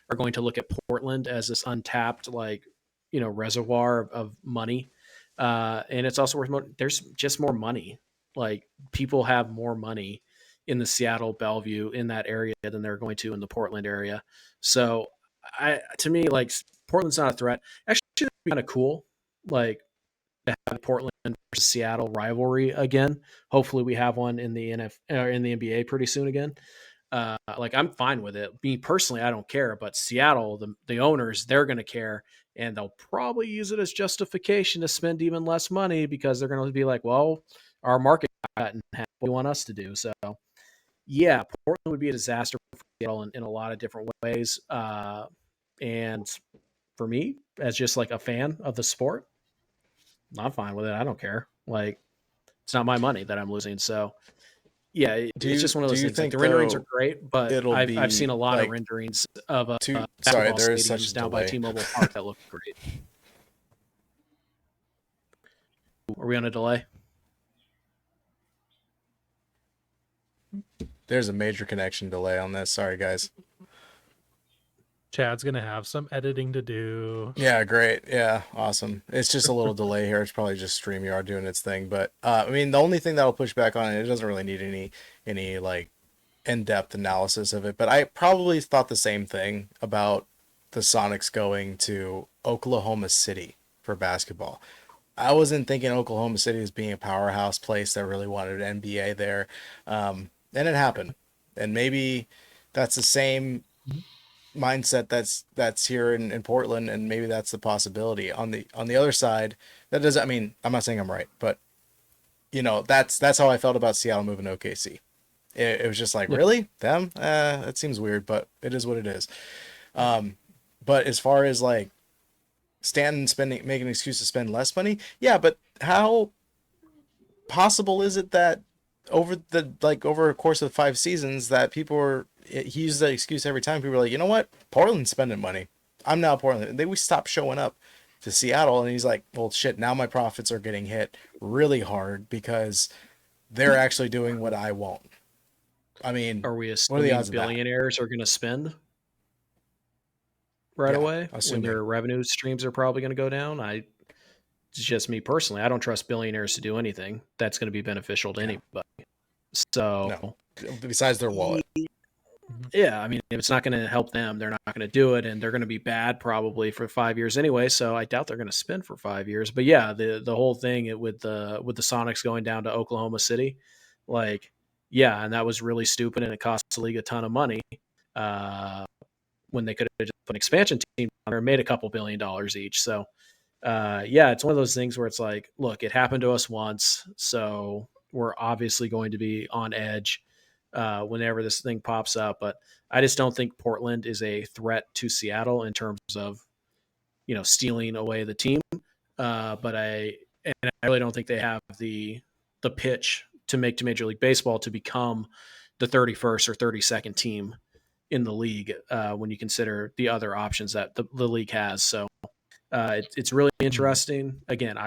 are going to look at Portland as this untapped, reservoir of money. And it's also worth more. There's just more money. Like people have more money in the Seattle, Bellevue, in that area than they're going to in the Portland area. So to me, like Portland's not a threat. Actually, it'd be kind of cool. Like to have Portland versus Seattle rivalry again. Hopefully we have one in the in the NBA pretty soon again. I'm fine with it. Me personally, I don't care, but Seattle, the owners, they're going to care, and they'll probably use it as justification to spend even less money because they're going to be like, well, our market got in half. What do you want us to do? So yeah, Portland would be a disaster for Seattle in a lot of different ways. And for me, as just like a fan of the sport, I'm fine with it. I don't care. Like, it's not my money that I'm losing. So yeah, it's just one of those things. Like, the renderings are great, but I've seen a lot of renderings of basketball stadiums down by T-Mobile Park that look great. Are we on a delay? There's a major connection delay on this. Sorry, guys. Chad's going to have some editing to do. Yeah, great. Yeah, awesome. It's just a little delay here. It's probably just StreamYard doing its thing. But, I mean, the only thing that'll push back on it doesn't really need any like, in-depth analysis of it. But I probably thought the same thing about the Sonics going to Oklahoma City for basketball. I wasn't thinking Oklahoma City as being a powerhouse place that really wanted an NBA there. And it happened. And maybe that's the same mindset that's here in Portland, and maybe that's the possibility. On the other side, that doesn't, I mean, I'm not saying I'm right, but that's how I felt about Seattle moving to OKC. it was just like, Yeah. really? Them? That seems weird, but it is what it is. But as far as like Stanton making an excuse to spend less money, yeah, but how possible is it that over a course of 5 seasons that he uses that excuse every time? People are like, you know what? Portland's spending money. I'm now Portland. We stopped showing up to Seattle, and he's like, well, shit, now my profits are getting hit really hard because they're actually doing what I want. I mean, Are we what are the assuming odds of that? billionaires are going to spend right Yeah, away when assuming. their revenue streams are probably going to go down? It's just me personally. I don't trust billionaires to do anything that's going to be beneficial to anybody. So, No, besides their wallet. yeah, I mean, if it's not going to help them, they're not going to do it, and they're going to be bad probably for 5 years anyway. So I doubt they're going to spend for 5 years. But yeah, the whole thing with the Sonics going down to Oklahoma City, like, yeah, and that was really stupid, and it cost the league a ton of money. When they could have just put an expansion team down there and made a couple $1 billion each. So yeah, it's one of those things where it's like, look, it happened to us once, so we're obviously going to be on edge whenever this thing pops up. But I just don't think Portland is a threat to Seattle in terms of stealing away the team. But I really don't think they have the pitch to make to Major League Baseball to become the 31st or 32nd team in the league when you consider the other options that the league has. So it's really interesting. Again,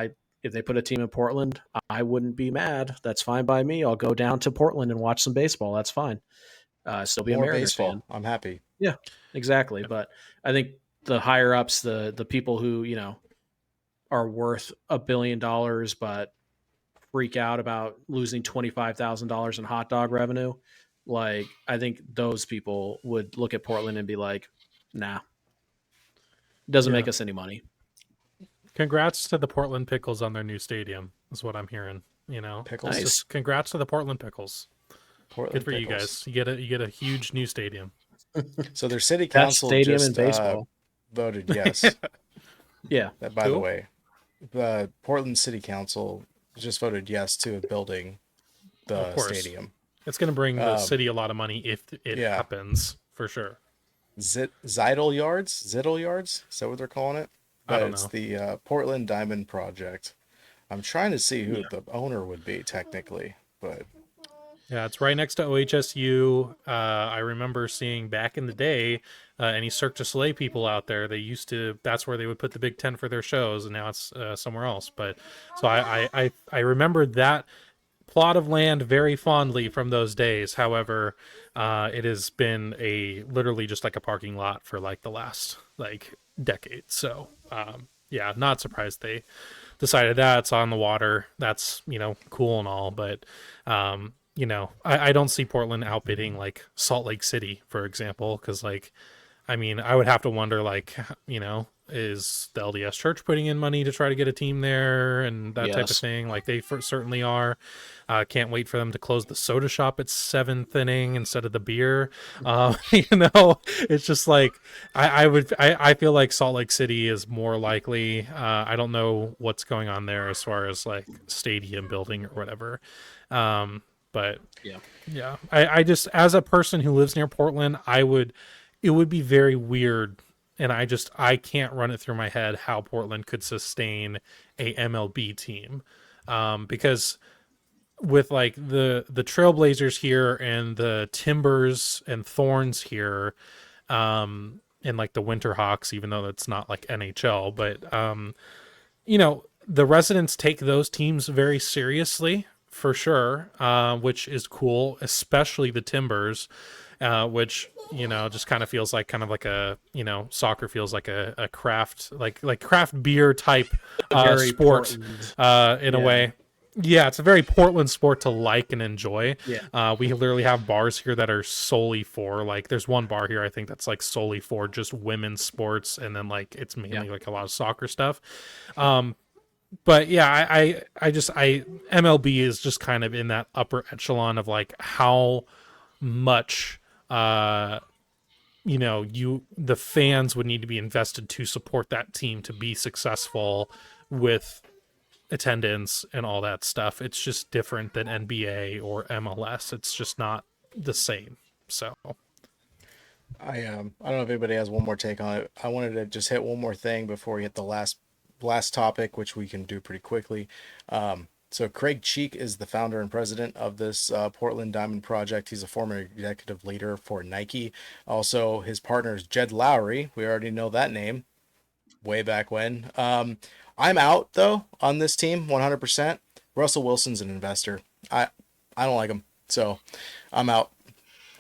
if they put a team in Portland, I wouldn't be mad. That's fine by me. I'll go down to Portland and watch some baseball. That's fine. Still be More a Mariners baseball. fan. I'm happy. Yeah, exactly. But I think the higher ups, the people who are worth $1 billion, but freak out about losing $25,000 in hot dog revenue. Like, I think those people would look at Portland and be like, nah, doesn't make us any money. Congrats to the Portland Pickles on their new stadium, is what I'm hearing. Pickles. It's just congrats to the Portland Pickles. Portland Good for you Pickles. guys. You get a huge new stadium. So their city Best council stadium just in baseball. voted yes. Yeah. By the way, the Portland City Council just voted yes to building the stadium. It's going to bring the city a lot of money if it happens, for sure. Zidle Yards? Is that what they're calling it? But I don't know. It's the Portland Diamond Project. I'm trying to see who the owner would be technically, but yeah, it's right next to OHSU. I remember seeing back in the day any Cirque du Soleil people out there. That's where they would put the big tent for their shows, and now it's somewhere else. But so I remember that plot of land very fondly from those days. However, it has been literally just like a parking lot for like the last decade. So yeah, not surprised they decided that. It's on the water. That's cool and all, but I don't see Portland outbidding like Salt Lake City, for example, because I would have to wonder is the LDS Church putting in money to try to get a team there and that type of thing? Like they certainly are. Can't wait for them to close the soda shop at 7th inning instead of the beer. It's just like I feel like Salt Lake City is more likely. I don't know what's going on there as far as like stadium building or whatever. But yeah, I just, as a person who lives near Portland, it would be very weird. And I can't run it through my head how Portland could sustain a MLB team. Because with like the Trailblazers here and the Timbers and Thorns here, and like the Winterhawks, even though that's not like NHL, but, the residents take those teams very seriously for sure, which is cool, especially the Timbers. Which just kind of feels like a soccer feels like a craft like craft beer type sport in a way. Yeah, it's a very Portland sport to like and enjoy. We literally have bars here that are solely for there's one bar here I think that's like solely for just women's sports, and then like it's mainly like a lot of soccer stuff. But yeah, I MLB is just kind of in that upper echelon of like how much the fans would need to be invested to support that team to be successful with attendance and all that stuff. It's just different than NBA or MLS. It's just not the same. So I don't know if anybody has one more take on it. I wanted to just hit one more thing before we hit the last topic, which we can do pretty quickly. So Craig Cheek is the founder and president of this Portland Diamond Project. He's a former executive leader for Nike. Also, his partner is Jed Lowry. We already know that name way back when. I'm out though on this team 100%. Russell Wilson's an investor. I don't like him, so I'm out.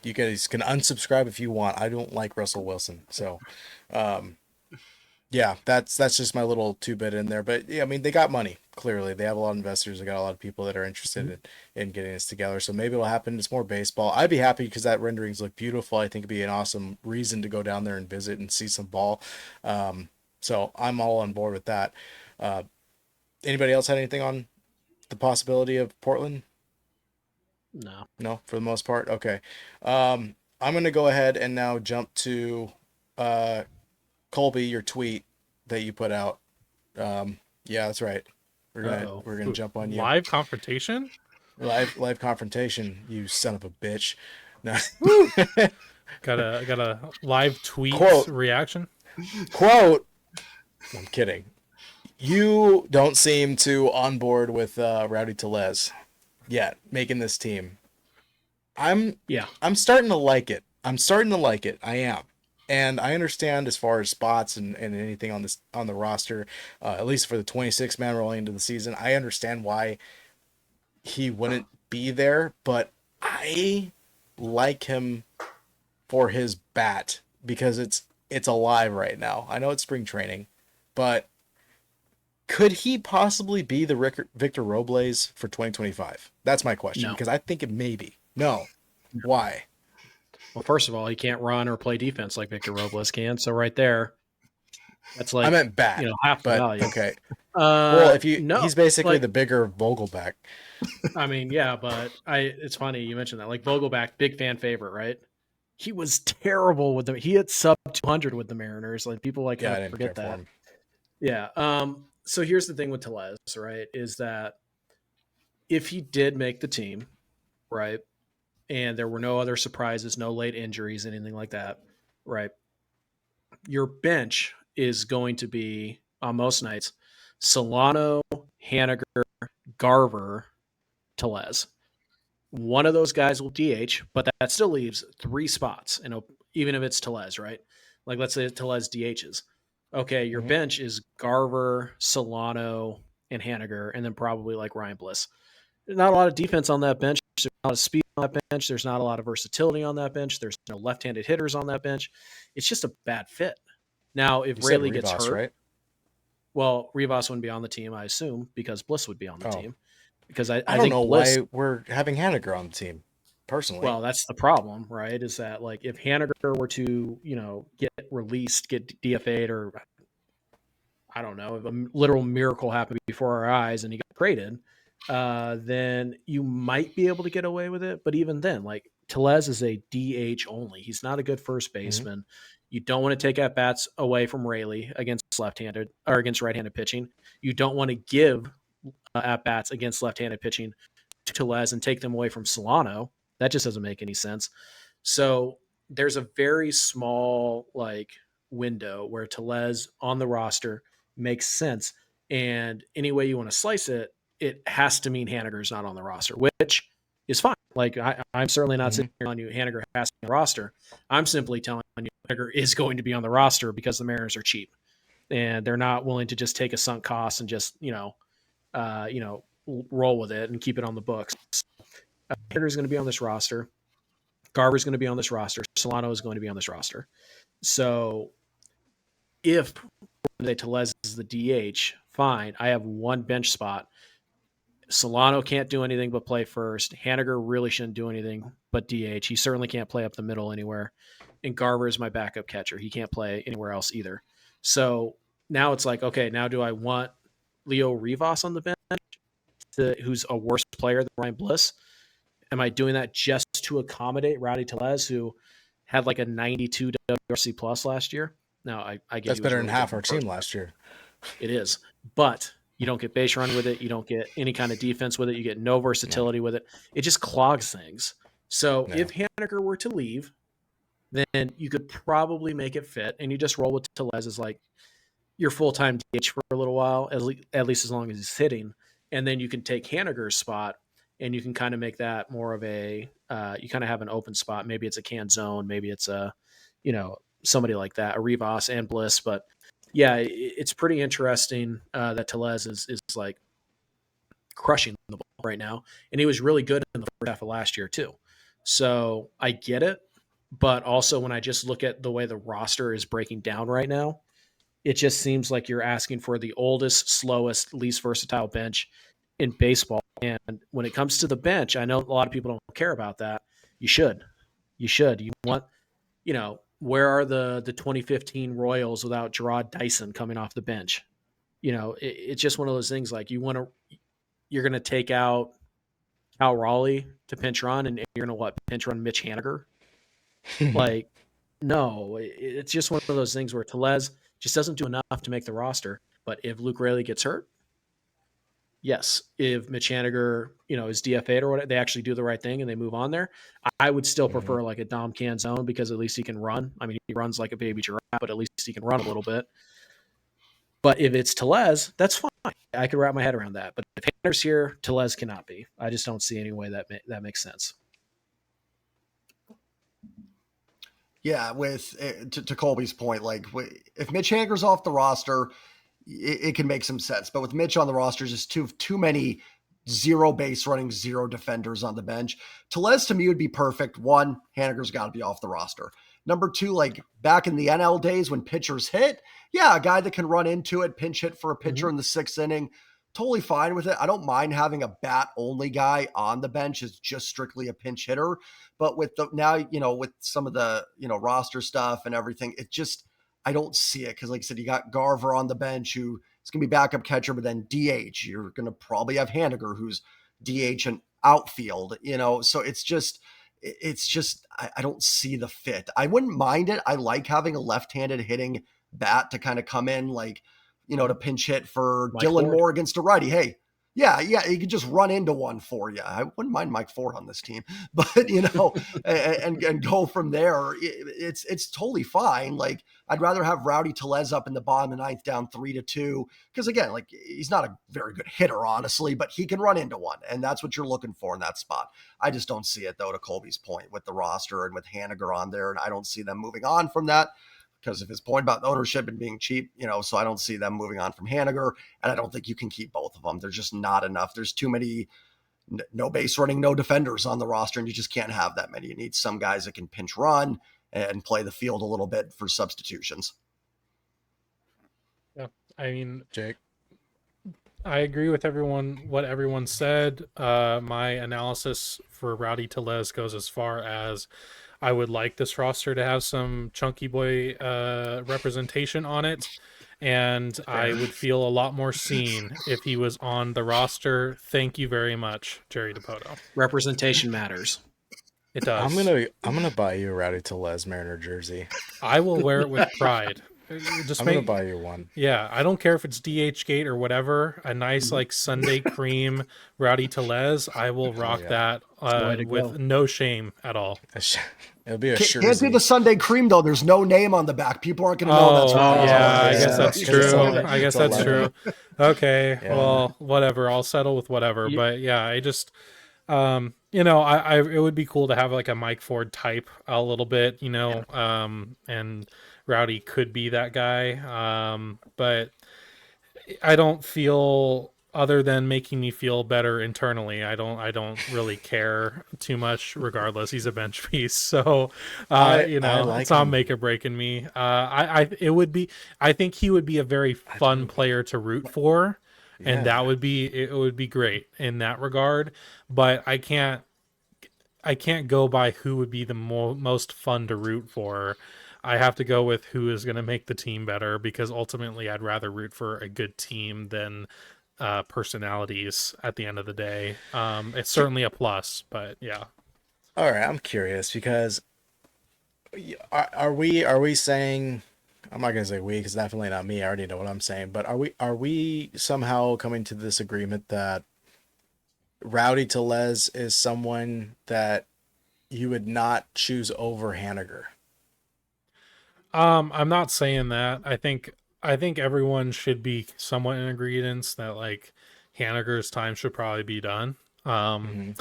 You guys can unsubscribe if you want. I don't like Russell Wilson, so yeah, that's just my little 2 bit in there. But yeah, I mean, they got money. Clearly, they have a lot of investors. They got a lot of people that are interested in getting this together. So maybe it'll happen. It's more baseball. I'd be happy because that renderings look beautiful. I think it'd be an awesome reason to go down there and visit and see some ball. So I'm all on board with that. Anybody else had anything on the possibility of Portland? No, for the most part. Okay. I'm going to go ahead and now jump to Colby, your tweet that you put out. Yeah, that's right. We're gonna jump on you. Live confrontation? Live confrontation, you son of a bitch. No. got a live tweet reaction? Quote. I'm kidding. You don't seem too on board with Rowdy Tellez yet making this team. I'm starting to like it. I am. And I understand as far as spots and anything on the roster, at least for the 26-man rolling into the season, I understand why he wouldn't be there, but I like him for his bat because it's alive right now. I know it's spring training, but could he possibly be the Victor Robles for 2025? That's my question, because I think it may be. No. Why? Well, first of all, he can't run or play defense like Victor Robles can. So right there, that's like I meant bat, half the value. Okay. Well, he's basically the bigger Vogelback. I mean, yeah, but it's funny you mentioned that. Like Vogelback, big fan favorite, right? He was terrible with them. He hit sub 200 with the Mariners. Like people I didn't forget that. Yeah. So here's the thing with Tellez, right? Is that if he did make the team, right, and there were no other surprises, no late injuries, anything like that, right, your bench is going to be, on most nights, Solano, Haniger, Garver, Tellez. One of those guys will DH, but that still leaves 3 spots, even if it's Tellez, right? Like let's say Tellez DHs. Okay, your bench is Garver, Solano, and Haniger, and then probably like Ryan Bliss. There's not a lot of defense on that bench. There's not a lot of speed on that bench. There's not a lot of versatility on that bench. There's no left-handed hitters on that bench. It's just a bad fit. Now, if Rayleigh gets hurt, right? Well, Rivas wouldn't be on the team, I assume, because Bliss would be on the team. Because I don't think know Bliss, why we're having Haniger on the team, personally. Well, that's the problem, right? Is that like if Haniger were to, get released, get DFA'd, or I don't know, if a literal miracle happened before our eyes and he got traded, then you might be able to get away with it. But even then, like Tellez is a DH only. He's not a good first baseman. Mm-hmm. You don't want to take at bats away from Rayleigh against left-handed or against right-handed pitching. You don't want to give at bats against left-handed pitching to Tellez and take them away from Solano. That just doesn't make any sense. So there's a very small window where Tellez on the roster makes sense. And any way you want to slice it, it has to mean Haniger's not on the roster, which is fine. Like I'm certainly not sitting here telling you Haniger has to be on the roster. I'm simply telling you Haniger is going to be on the roster because the Mariners are cheap and they're not willing to just take a sunk cost and just, roll with it and keep it on the books. Haniger's going to be on this roster. Garver's going to be on this roster. Solano is going to be on this roster. So if Tellez is the DH, fine. I have one bench spot. Solano can't do anything but play first. Haniger really shouldn't do anything but DH. He certainly can't play up the middle anywhere. And Garver is my backup catcher. He can't play anywhere else either. So now it's like, okay, now do I want Leo Rivas on the bench, who's a worse player than Ryan Bliss? Am I doing that just to accommodate Rowdy Tellez, who had like a 92 WRC plus last year? No, I get that's better than half our team last year. It is, but you don't get base run with it. You don't get any kind of defense with it. You get no versatility with it. It just clogs things. So Yeah. if Haneker were to leave, then you could probably make it fit, and you just roll with Tellez as like your full-time DH for a little while, at least as long as he's hitting, and then you can take Haneker's spot, and you can kind of make that more of a you kind of have an open spot. Maybe it's a Canzone, maybe it's a somebody like that, a Rivas and Bliss. But yeah, it's pretty interesting that Tellez is like crushing the ball right now, and he was really good in the first half of last year too. So I get it, but also when I just look at the way the roster is breaking down right now, it just seems like you're asking for the oldest, slowest, least versatile bench in baseball. And when it comes to the bench, I know a lot of people don't care about that. You should. You should. You want, where are the 2015 Royals without Gerard Dyson coming off the bench? It's just one of those things like you're going to take out Cal Raleigh to pinch run, and you're going to pinch run Mitch Haniger? Like, no, it's just one of those things where Tellez just doesn't do enough to make the roster. But if Luke Raley gets hurt, yes. If Mitch Haniger, is DFA'd or whatever, they actually do the right thing and they move on there. I would still prefer like a Dom Canzone because at least he can run. I mean, he runs like a baby giraffe, but at least he can run a little bit. But if it's Tellez, that's fine. I could wrap my head around that. But if Haniger's here, Tellez cannot be. I just don't see any way that makes sense. Yeah, with to Colby's point, like if Mitch Haniger's off the roster, it can make some sense. But with Mitch on the roster, just too many zero base running, zero defenders on the bench. Tellez to me would be perfect. One, Haniger's got to be off the roster. Number two, like back in the NL days when pitchers hit, yeah, a guy that can run into it, pinch hit for a pitcher in the sixth inning, totally fine with it. I don't mind having a bat only guy on the bench as just strictly a pinch hitter. But with with some of the, roster stuff and everything, it just, I don't see it. Cause like I said, you got Garver on the bench who is going to be backup catcher, but then DH, you're going to probably have Haniger who's DH and outfield, so it's just, I don't see the fit. I wouldn't mind it. I like having a left-handed hitting bat to kind of come in, like, to pinch hit for Mike Dylan Ford. Moore against a righty. Hey, yeah, he could just run into one for you. I wouldn't mind Mike Ford on this team, but and go from there. It's totally fine. Like I'd rather have Rowdy Tellez up in the bottom of the ninth, down 3-2, because again, like he's not a very good hitter, honestly, but he can run into one, and that's what you're looking for in that spot. I just don't see it though. To Colby's point, with the roster and with Haniger on there, and I don't see them moving on from that. Because of his point about ownership and being cheap, so I don't see them moving on from Haniger, and I don't think you can keep both of them. There's just not enough. There's too many no base running, no defenders on the roster, and you just can't have that many. You need some guys that can pinch run and play the field a little bit for substitutions. Yeah, I mean, Jake, I agree with what everyone said. My analysis for Rowdy Tellez goes as far as I would like this roster to have some chunky boy representation on it, and I would feel a lot more seen if he was on the roster. Thank you very much, Jerry DePoto. Representation matters. It does. I'm gonna buy you a Rowdy Tellez Mariner jersey. I will wear it with pride. I'm gonna buy you one. Yeah, I don't care if it's DH Gate or whatever. A nice like Sunday cream Rowdy Tellez. I will rock that with no shame at all. It'll be a shirt. Can't do the Sunday cream though. There's no name on the back. People aren't going to know that's what I guess that's true. I guess that's true. Okay, Yeah. well, whatever. I'll settle with whatever. But yeah, I just, I it would be cool to have like a Mike Ford type a little bit, and Rowdy could be that guy. But I don't feel, other than making me feel better internally, I don't really care too much. Regardless, he's a bench piece, so it's not make or break in me. I think he would be a very fun player to root for, and it would be great in that regard. But I can't go by who would be the most fun to root for. I have to go with who is going to make the team better, because ultimately I'd rather root for a good team than personalities at the end of the day. It's certainly a plus, but yeah. All right, I'm curious because are we saying, I'm not gonna say we because definitely not me, I already know what I'm saying, but are we somehow coming to this agreement that Rowdy Tellez is someone that you would not choose over Haniger. I'm not saying that. I think everyone should be somewhat in agreement that like Haniger's time should probably be done. Mm-hmm.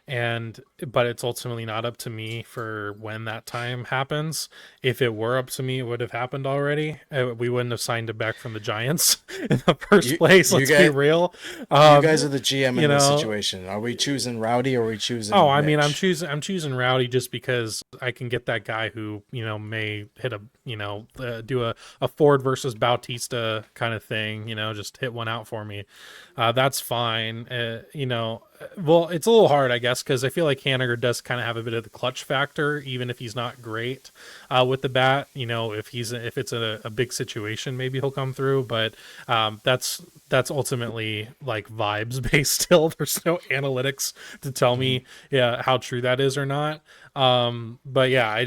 And but it's ultimately not up to me for when that time happens. If it were up to me, it would have happened already. We wouldn't have signed him back from the Giants in the first place. Let's be real. You guys are the GM in this know, situation. Are we choosing Rowdy or are we choosing? Oh, I mean, Mitch? I'm choosing Rowdy just because I can get that guy who may hit do a Ford versus Bautista kind of thing. Just hit one out for me. That's fine. Well, it's a little hard, I guess, because I feel like Haniger does kind of have a bit of the clutch factor, even if he's not great with the bat. If it's a big situation, maybe he'll come through. But that's ultimately like vibes based. Still, there's no analytics to tell me how true that is or not. But yeah,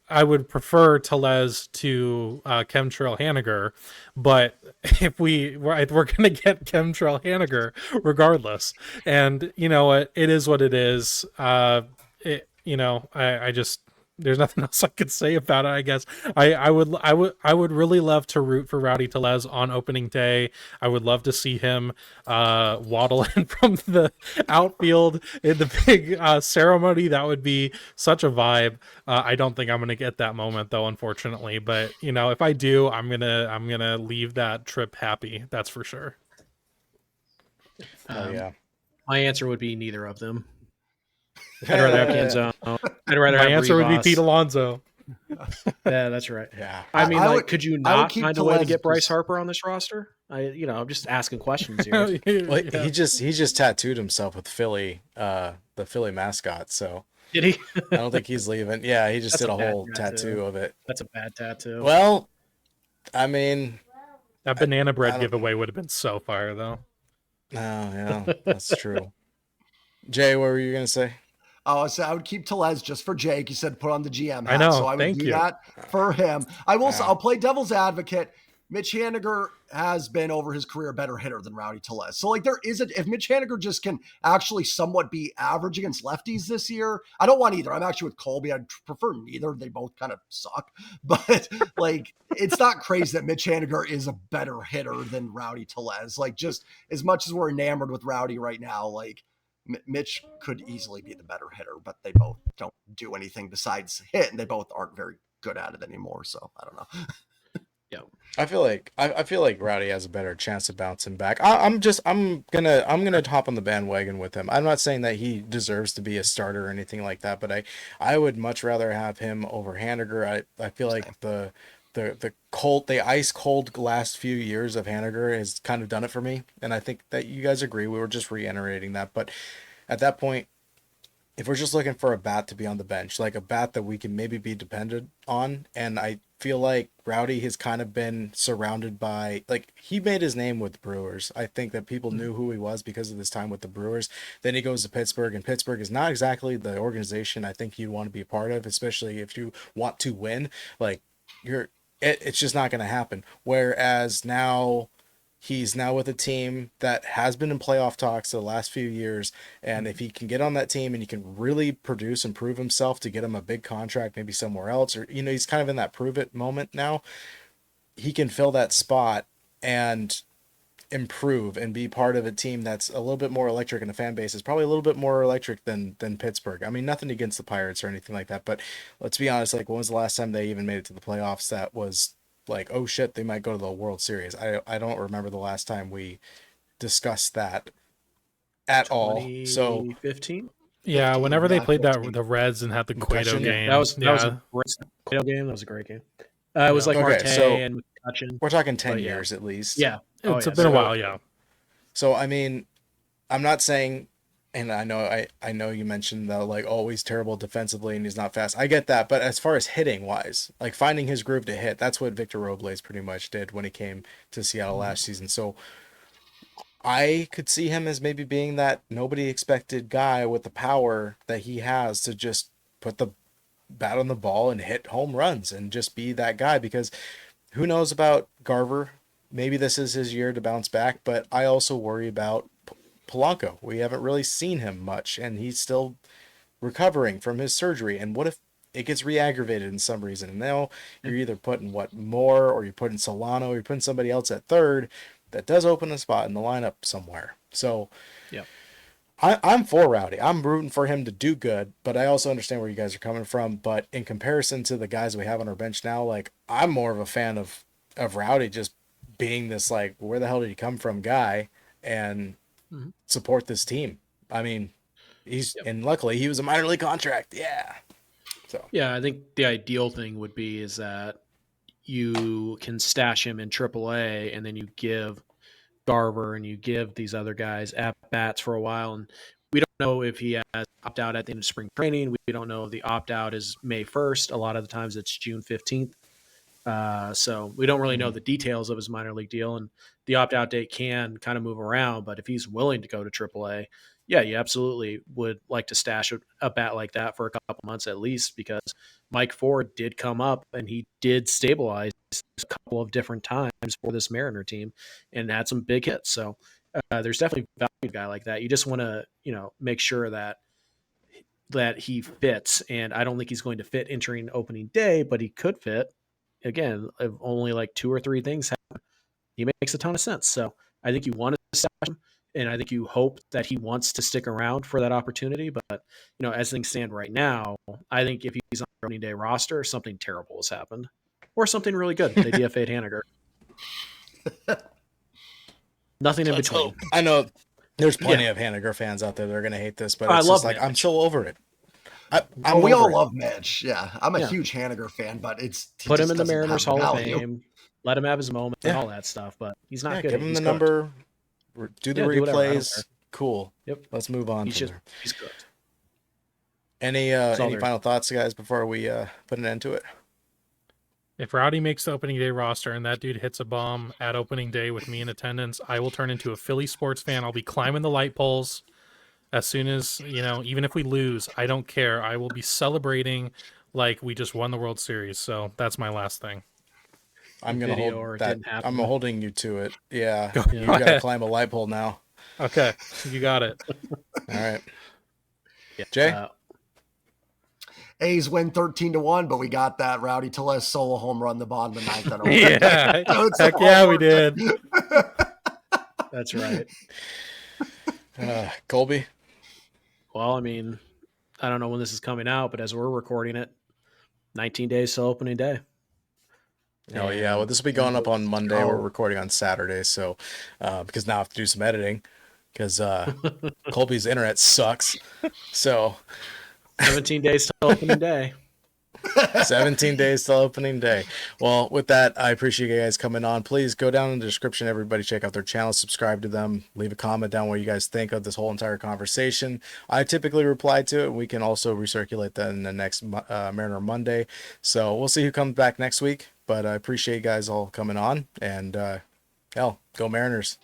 I would prefer Tellez to Chemtrail Haniger, but if we're gonna get Chemtrail Haniger regardless, and you know what, it is what it is. I just there's nothing else I could say about it. I guess I would really love to root for Rowdy Tellez on opening day. I would love to see him waddle in from the outfield in the big ceremony. That would be such a vibe. I don't think I'm gonna get that moment though, unfortunately. But if I do, I'm gonna leave that trip happy. That's for sure. Yeah. My answer would be neither of them. I'd rather have Canzone. I'd rather My have answer would be Rivas. Pete Alonso. Yeah, that's right. Yeah. I mean, I would- could you I would not keep find a way to Tellez get Bryce just- Harper on this roster? I'm just asking questions here. Well, Yeah. he just tattooed himself with Philly, the Philly mascot. So Did he? I don't think he's leaving. Yeah, he just That's did a a bad whole tattoo of it. That's a bad tattoo. Well, I mean, That banana bread don't- giveaway would have been so fire though. oh yeah, that's true. Jay, what were you gonna say? Oh, I would keep Tellez just for Jake. You said put on the GM hat. I know. So I would Thank do you. that for him. Yeah. I'll play devil's advocate. Mitch Haniger has been over his career a better hitter than Rowdy Tellez. So if Mitch Haniger just can actually somewhat be average against lefties this year, I don't want either. I'm actually with Colby. I'd prefer neither. They both kind of suck, but it's not crazy that Mitch Haniger is a better hitter than Rowdy Tellez. Just as much as we're enamored with Rowdy right now, Mitch could easily be the better hitter, but they both don't do anything besides hit, and they both aren't very good at it anymore. So I don't know. I feel like Rowdy has a better chance of bouncing back. I'm gonna hop on the bandwagon with him. I'm not saying that he deserves to be a starter or anything like that, but I would much rather have him over Haniger. I feel like the ice cold last few years of Haniger has kind of done it for me, and I think that you guys agree. We were just reiterating that, but at that point, if we're just looking for a bat to be on the bench, like a bat that we can maybe be dependent on, and I feel like Rowdy has kind of been surrounded by, he made his name with the Brewers. I think that people knew who he was because of his time with the Brewers. Then he goes to Pittsburgh, and Pittsburgh is not exactly the organization I think you'd want to be a part of, especially if you want to win. It's just not going to happen. Whereas now, he's now with a team that has been in playoff talks the last few years. And if he can get on that team and he can really produce and prove himself to get him a big contract, maybe somewhere else, or, he's kind of in that prove it moment now, he can fill that spot and improve and be part of a team that's a little bit more electric, and the fan base is probably a little bit more electric than Pittsburgh. I mean, nothing against the Pirates or anything like that, but let's be honest, when was the last time they even made it to the playoffs that was oh shit, they might go to the World Series? I don't remember the last time we discussed that at all. So 2015. Yeah, 15, whenever they yeah, played 15. the Reds and had the Cueto McCutcheon? game, That was a yeah. great Cueto game. That was a great game. It was like Okay, Marte so and McCutcheon. we're talking 10 But yeah. years at least. Yeah. It's yeah. been a So- while, yeah. So I mean, I'm not saying, and I know you mentioned that he's terrible defensively and he's not fast. I get that, but as far as hitting wise, finding his groove to hit, that's what Victor Robles pretty much did when he came to Seattle last season. So I could see him as maybe being that nobody expected guy with the power that he has to just put the bat on the ball and hit home runs and just be that guy, because who knows about Garver? Maybe this is his year to bounce back, but I also worry about Polanco. We haven't really seen him much, and he's still recovering from his surgery, and what if it gets re-aggravated in some reason? And now you're either putting Moore, or you're putting Solano, or you're putting somebody else at third. That does open a spot in the lineup somewhere. So yeah. I'm for Rowdy. I'm rooting for him to do good, but I also understand where you guys are coming from. But in comparison to the guys we have on our bench now, like, I'm more of a fan of Rowdy just being this, like, where the hell did he come from guy, and support this team. I mean, and luckily he was a minor league contract. Yeah. So yeah, I think the ideal thing would be is that you can stash him in AAA, and then you give Garver and you give these other guys at bats for a while. And we don't know if he has opt out at the end of spring training. We don't know if the opt out is May 1st. A lot of the times it's June 15th. So we don't really know the details of his minor league deal, and the opt out date can kind of move around. But if he's willing to go to AAA, yeah, you absolutely would like to stash a bat like that for a couple months at least, because Mike Ford did come up and he did stabilize a couple of different times for this Mariner team and had some big hits. So there's definitely value in a guy like that. You just want to, make sure that he fits, and I don't think he's going to fit entering opening day, but he could fit. Again, if only like 2 or 3 things happen, he makes a ton of sense. So I think you want to stash him, and I think you hope that he wants to stick around for that opportunity. But as things stand right now, I think if he's on the opening day roster, something terrible has happened, or something really good. They DFA'd Haniger. Nothing in between. hope. I know there's plenty of Haniger fans out there that are going to hate this, but it's I love just like, Mitch. I'm so over it. We all love Mitch. Yeah, I'm a huge Haniger fan, but put him in the Mariners Hall of Fame. Let him have his moment and all that stuff, but he's not good. Give him he's the cooked. number, do the replays. Cool. Yep. Let's move on. He's cooked. Any final thoughts, guys, before we put an end to it? If Rowdy makes the opening day roster and that dude hits a bomb at opening day with me in attendance, I will turn into a Philly sports fan. I'll be climbing the light poles as soon as, even if we lose, I don't care. I will be celebrating like we just won the World Series. So that's my last thing. I'm going to hold that. I'm holding you to it. Yeah. You got to climb a light pole now. Okay. You got it. All right. Jay? A's win 13-1, but we got that Rowdy Tellez solo home run the bottom of the ninth. Yeah. Heck yeah, we did. That's right. Colby? Well, I mean, I don't know when this is coming out, but as we're recording it, 19 days till opening day. Oh, yeah. Well, this will be going up on Monday. We're recording on Saturday, so because now I have to do some editing because Colby's internet sucks. So 17 days till opening day. 17 days till opening day. Well, with that, I appreciate you guys coming on. Please go down in the description. Everybody check out their channel, subscribe to them, leave a comment down what you guys think of this whole entire conversation. I typically reply to it, and we can also recirculate that in the next Mariner Monday. So we'll see who comes back next week, but I appreciate you guys all coming on, and hell, go Mariners.